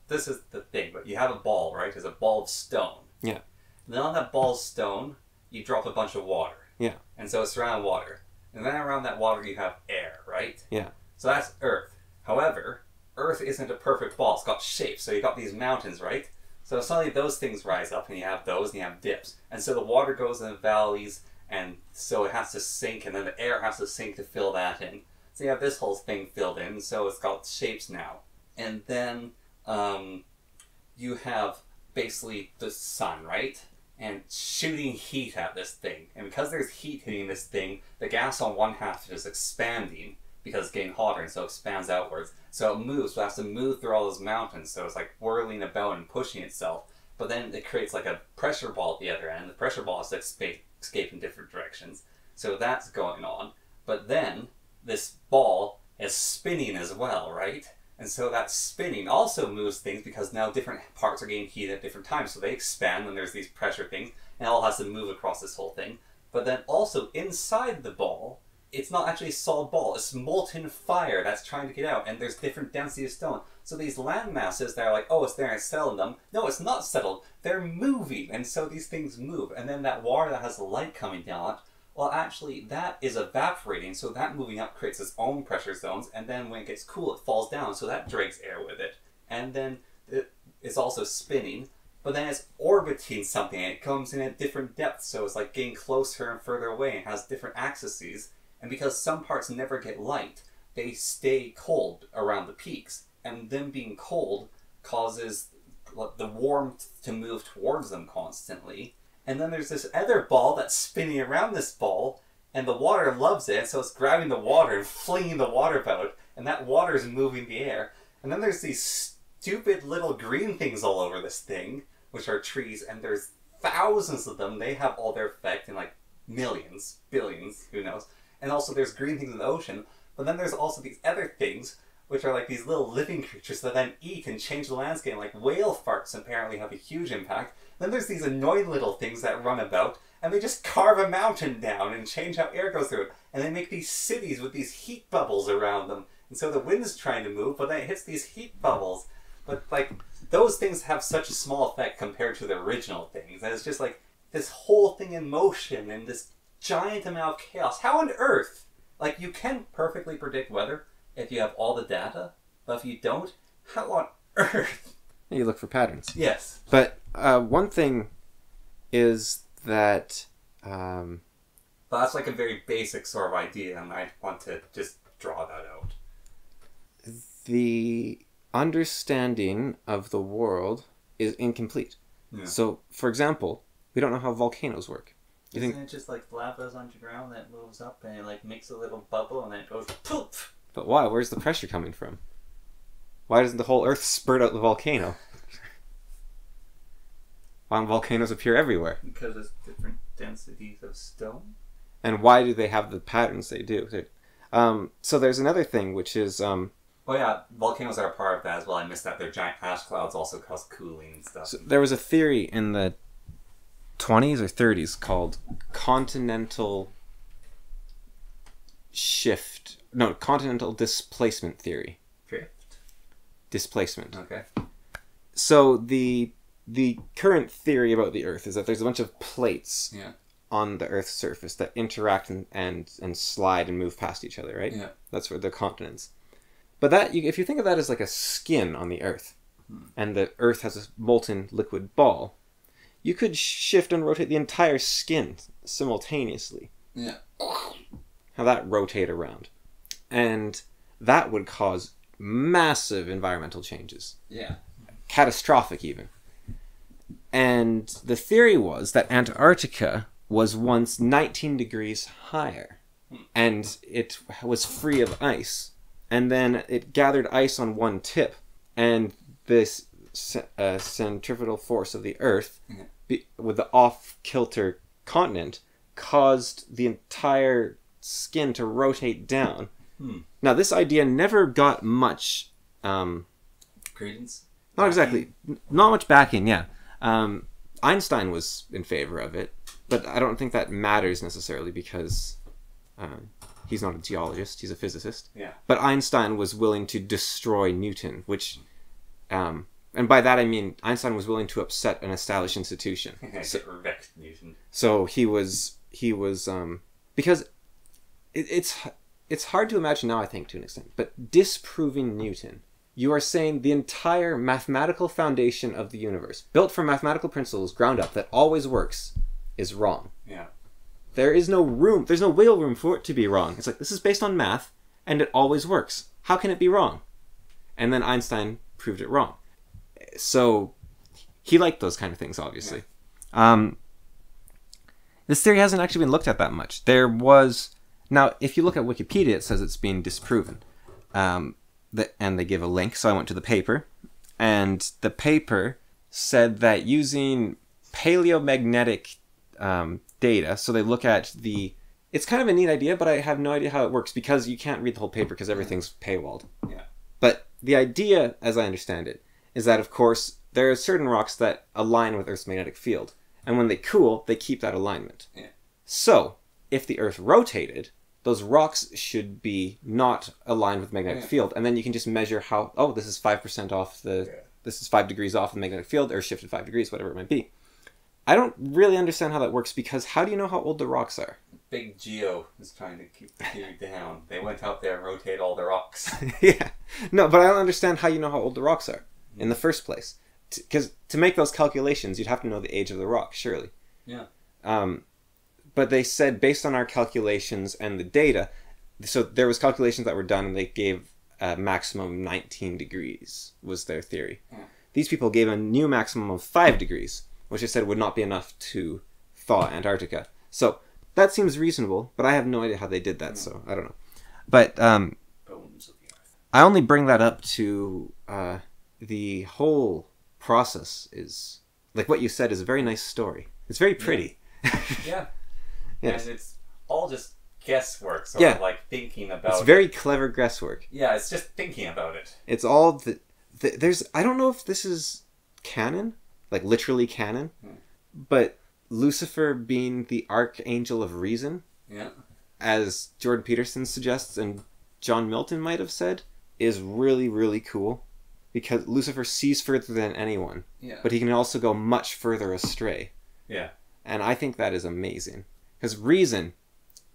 this is the thing, but you have a ball, right? There's a ball of stone. Yeah. And then on that ball of stone, you drop a bunch of water. Yeah. And so it's around water. And then around that water, you have air, right? Yeah. So that's Earth. However, Earth isn't a perfect ball. It's got shapes. So you got these mountains, right? So suddenly those things rise up, and you have those, and you have dips. And so the water goes in the valleys, and so it has to sink, and then the air has to sink to fill that in. So you have this whole thing filled in, so it's got shapes now. And then you have basically the sun, right? And shooting heat at this thing. And because there's heat hitting this thing, the gas on one half is expanding because it's getting hotter, and so it expands outwards. So it moves, so it has to move through all those mountains, so it's like whirling about and pushing itself. But then it creates like a pressure ball at the other end. The pressure ball has to escape in different directions. So that's going on. But then this ball is spinning as well, right? And so that spinning also moves things, because now different parts are getting heated at different times. So they expand when there's these pressure things, and it all has to move across this whole thing. But then also inside the ball, it's not actually a solid ball. It's molten fire that's trying to get out, and there's different density of stone. So these land masses that are like, oh, it's there and it's settled them. No, it's not settled. They're moving, and so these things move. And then that water that has the light coming down, well, actually, that is evaporating, so that moving up creates its own pressure zones, and then when it gets cool, it falls down, so that drags air with it. And then it's also spinning, but then it's orbiting something, and it comes in at different depths, so it's like getting closer and further away, and has different axes. And because some parts never get light, they stay cold around the peaks, and them being cold causes the warmth to move towards them constantly. And then there's this other ball that's spinning around this ball, and the water loves it, so it's grabbing the water and flinging the water about, and that water is moving the air. And then there's these stupid little green things all over this thing, which are trees, and there's thousands of them. They have all their effect in like millions, billions, who knows. And also there's green things in the ocean, but then there's also these other things, which are like these little living creatures that then eat and change the landscape, like whale farts apparently have a huge impact. Then there's these annoying little things that run about, and they just carve a mountain down and change how air goes through it. And they make these cities with these heat bubbles around them. And so the wind's trying to move, but then it hits these heat bubbles. But like, those things have such a small effect compared to the original things. And it's just like this whole thing in motion, and this giant amount of chaos. How on earth? Like, you can perfectly predict weather if you have all the data, but if you don't, how on earth? You look for patterns. Yes. But one thing is that... But that's like a very basic sort of idea, and I want to just draw that out. The understanding of the world is incomplete. Yeah. So, for example, we don't know how volcanoes work. Isn't it just like lava's underground that moves up and it like makes a little bubble and then it goes poof? But why? Where's the pressure coming from? Why doesn't the whole Earth spurt out the volcano? Why don't volcanoes appear everywhere? Because it's different densities of stone. And why do they have the patterns they do? So there's another thing, which is... Oh yeah, volcanoes are a part of that as well. I missed that. Their giant ash clouds also cause cooling and stuff. So there was a theory in the 20s or 30s called continental displacement theory. Drift? Displacement. Okay. So the current theory about the Earth is that there's a bunch of plates on the Earth's surface that interact and slide and move past each other, right? Yeah. That's where they're continents. But that, if you think of that as like a skin on the Earth, and the Earth has a molten liquid ball, you could shift and rotate the entire skin simultaneously. Yeah. Have that rotate around. And that would cause massive environmental changes. Yeah. Catastrophic, even. And the theory was that Antarctica was once 19 degrees higher. And it was free of ice. And then it gathered ice on one tip, and this centrifugal force of the Earth, with the off-kilter continent, caused the entire skin to rotate down. Now, this idea never got much... credence? Not exactly. Not much backing, yeah. Einstein was in favor of it, but I don't think that matters necessarily because... he's not a geologist, he's a physicist. Yeah. But Einstein was willing to destroy Newton, which... and by that I mean Einstein was willing to upset an established institution. Wrecked Newton. So he was because it's hard to imagine now, I think, to an extent, but disproving Newton, you are saying the entire mathematical foundation of the universe, built from mathematical principles, ground up, that always works, is wrong. Yeah. There's no wiggle room for it to be wrong. It's like, this is based on math, and it always works. How can it be wrong? And then Einstein proved it wrong. So, he liked those kind of things, obviously. Yeah. This theory hasn't actually been looked at that much. Now, if you look at Wikipedia, it says it's being disproven. And they give a link, so I went to the paper. And the paper said that using paleomagnetic data, so they look at it's kind of a neat idea, but I have no idea how it works because you can't read the whole paper because everything's paywalled. Yeah. But the idea, as I understand it, is that, of course, there are certain rocks that align with Earth's magnetic field. And when they cool, they keep that alignment. Yeah. So, if the Earth rotated, those rocks should be not aligned with the magnetic field. And then you can just measure how, this is 5% off this is 5 degrees off the magnetic field, or shifted 5 degrees, whatever it might be. I don't really understand how that works, because how do you know how old the rocks are? Big Geo is trying to keep the theory down. They went out there and rotate all the rocks. Yeah. No, but I don't understand how you know how old the rocks are in the first place. Because to make those calculations, you'd have to know the age of the rock, surely. Yeah. But they said, based on our calculations and the data, so there was calculations that were done, and they gave a maximum of 19 degrees, was their theory. Yeah. These people gave a new maximum of 5 degrees, which they said would not be enough to thaw Antarctica. So that seems reasonable, but I have no idea how they did that, so I don't know. But Bones of the Earth. I only bring that up to the whole process is, like what you said, is a very nice story. It's very pretty. Yeah. Yes. And it's all just guesswork, so like thinking about It's very clever guesswork. Yeah, it's just thinking about it. It's all there's, I don't know if this is canon, like literally canon, but Lucifer being the archangel of reason, as Jordan Peterson suggests and John Milton might have said, is really, really cool. Because Lucifer sees further than anyone, but he can also go much further astray. Yeah. And I think that is amazing. Because reason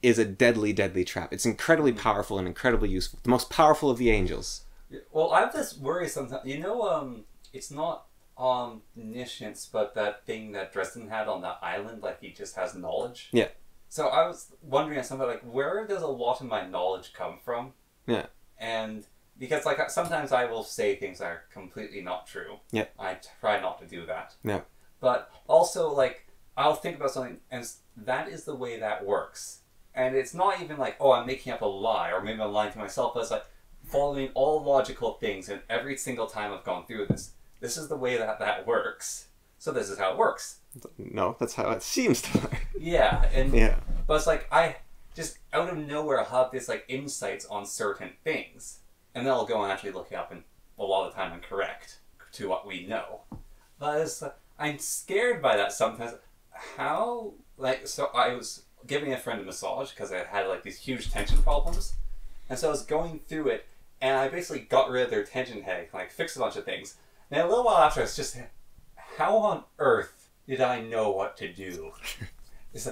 is a deadly, deadly trap. It's incredibly powerful and incredibly useful. The most powerful of the angels. Well, I have this worry sometimes. You know, it's not omniscience, but that thing that Dresden had on the island, like he just has knowledge. Yeah. So I was wondering something like, where does a lot of my knowledge come from? Yeah. And because like sometimes I will say things that are completely not true. Yeah. I try not to do that. Yeah. But also like I'll think about something and that is the way that works. And it's not even like, oh, I'm making up a lie or maybe I'm lying to myself, but it's like following all logical things, and every single time I've gone through this is the way that works. So this is how it works. No, that's how it seems to work. Yeah, and yeah. But it's like I just out of nowhere I'll have this like insights on certain things, and then I'll go and actually look it up, and a lot of the time I'm correct to what we know. But it's, I'm scared by that sometimes. How so I was giving a friend a massage because I had like these huge tension problems, and so I was going through it, and I basically got rid of their tension head, like fixed a bunch of things. And a little while after, I was just, how on earth did I know what to do? It's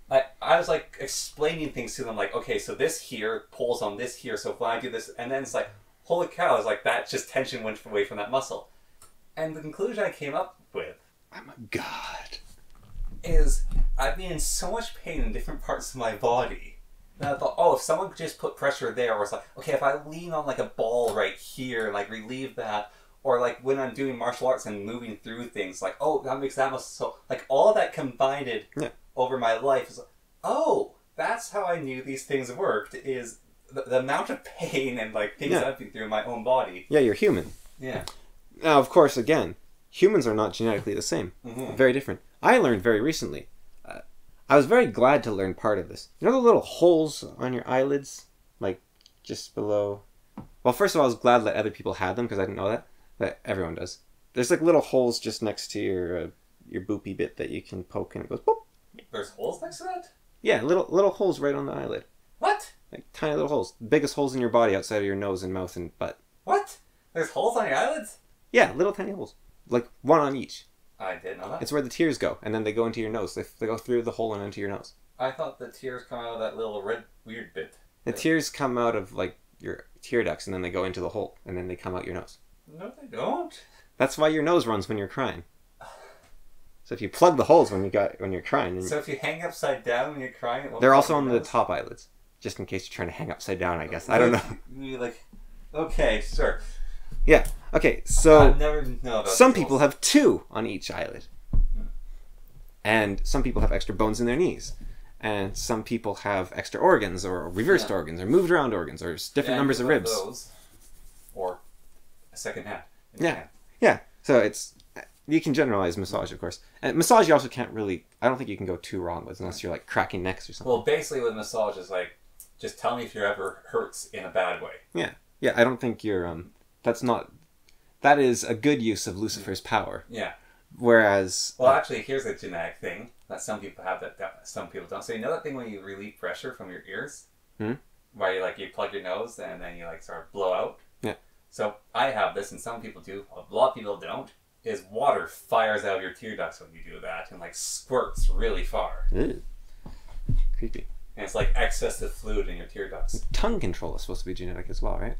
like, I was like explaining things to them, like, okay, so this here pulls on this here, so if I do this, and then it's like, holy cow, it's like that just tension went away from that muscle. And the conclusion I came up with, I'm a god, is I've been in so much pain in different parts of my body. And I thought, oh, if someone could just put pressure there, or it's like, okay, if I lean on like a ball right here, and like relieve that, or like when I'm doing martial arts and moving through things, like, oh, that makes that muscle, so like all of that combined over my life is like, oh, that's how I knew these things worked, is the amount of pain and like things I've been through in my own body. Yeah, you're human. Yeah. Now, of course, again, humans are not genetically the same. Mm-hmm. Very different. I learned very recently. I was very glad to learn part of this. You know the little holes on your eyelids? Like, just below... Well, first of all, I was glad that other people had them, because I didn't know that. But everyone does. There's like little holes just next to your boopy bit that you can poke and it goes boop. There's holes next to that? Yeah, little holes right on the eyelid. What? Like tiny little holes. The biggest holes in your body outside of your nose and mouth and butt. What? There's holes on your eyelids? Yeah, little tiny holes. Like one on each. I didn't know that. It's where the tears go, and then they go into your nose. They go through the hole and into your nose. I thought the tears come out of that little red weird bit. The tears come out of like your tear ducts, and then they go into the hole, and then they come out your nose. No, they don't. That's why your nose runs when you're crying. So if you plug the holes when you're crying... So if you hang upside down when you're crying... They're also on the top eyelids. Just in case you're trying to hang upside down, I guess. I don't know. You're like, okay, sure. Yeah, okay, so... I never know about some people have 2 on each eyelid. And some people have extra bones in their knees. And some people have extra organs, or reversed organs, or moved around organs, or different numbers of ribs. Those, or a second hand. Yeah. So it's... You can generalize massage, of course. And massage you also can't really... I don't think you can go too wrong with, unless you're like cracking necks or something. Well, basically with massage is like, just tell me if you're ever hurts in a bad way. Yeah. Yeah, I don't think you're... That's not... That is a good use of Lucifer's power. Yeah. Whereas... Well, actually, here's a genetic thing that some people have that some people don't. So you know that thing when you relieve pressure from your ears? Where you, like, you plug your nose and then you, like, sort of blow out? Yeah. So I have this, and some people do. A lot of people don't. Is water fires out of your tear ducts when you do that and, like, squirts really far. Ew. Creepy. And it's, like, excessive fluid in your tear ducts. Tongue control is supposed to be genetic as well, right?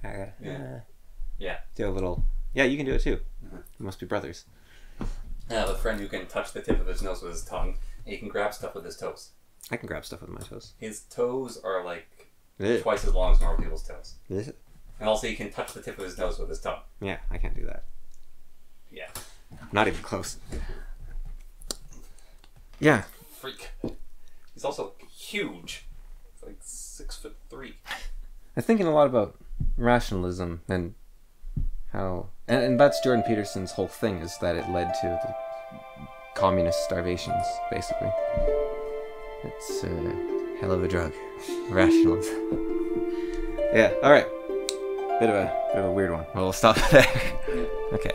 Yeah. Do a little... Yeah, you can do it too. You must be brothers. I have a friend who can touch the tip of his nose with his tongue, and he can grab stuff with his toes. I can grab stuff with my toes. His toes are like Ew. twice as long as normal people's toes. Is it? And also he can touch the tip of his nose with his tongue. Yeah, I can't do that. Yeah. Not even close. Yeah. Freak. He's also huge. He's like 6'3". I'm thinking a lot about rationalism and how... And that's Jordan Peterson's whole thing, is that it led to the communist starvations, basically. It's a hell of a drug. Rationalism. Yeah, alright. Bit of a weird one. We'll stop there. Okay.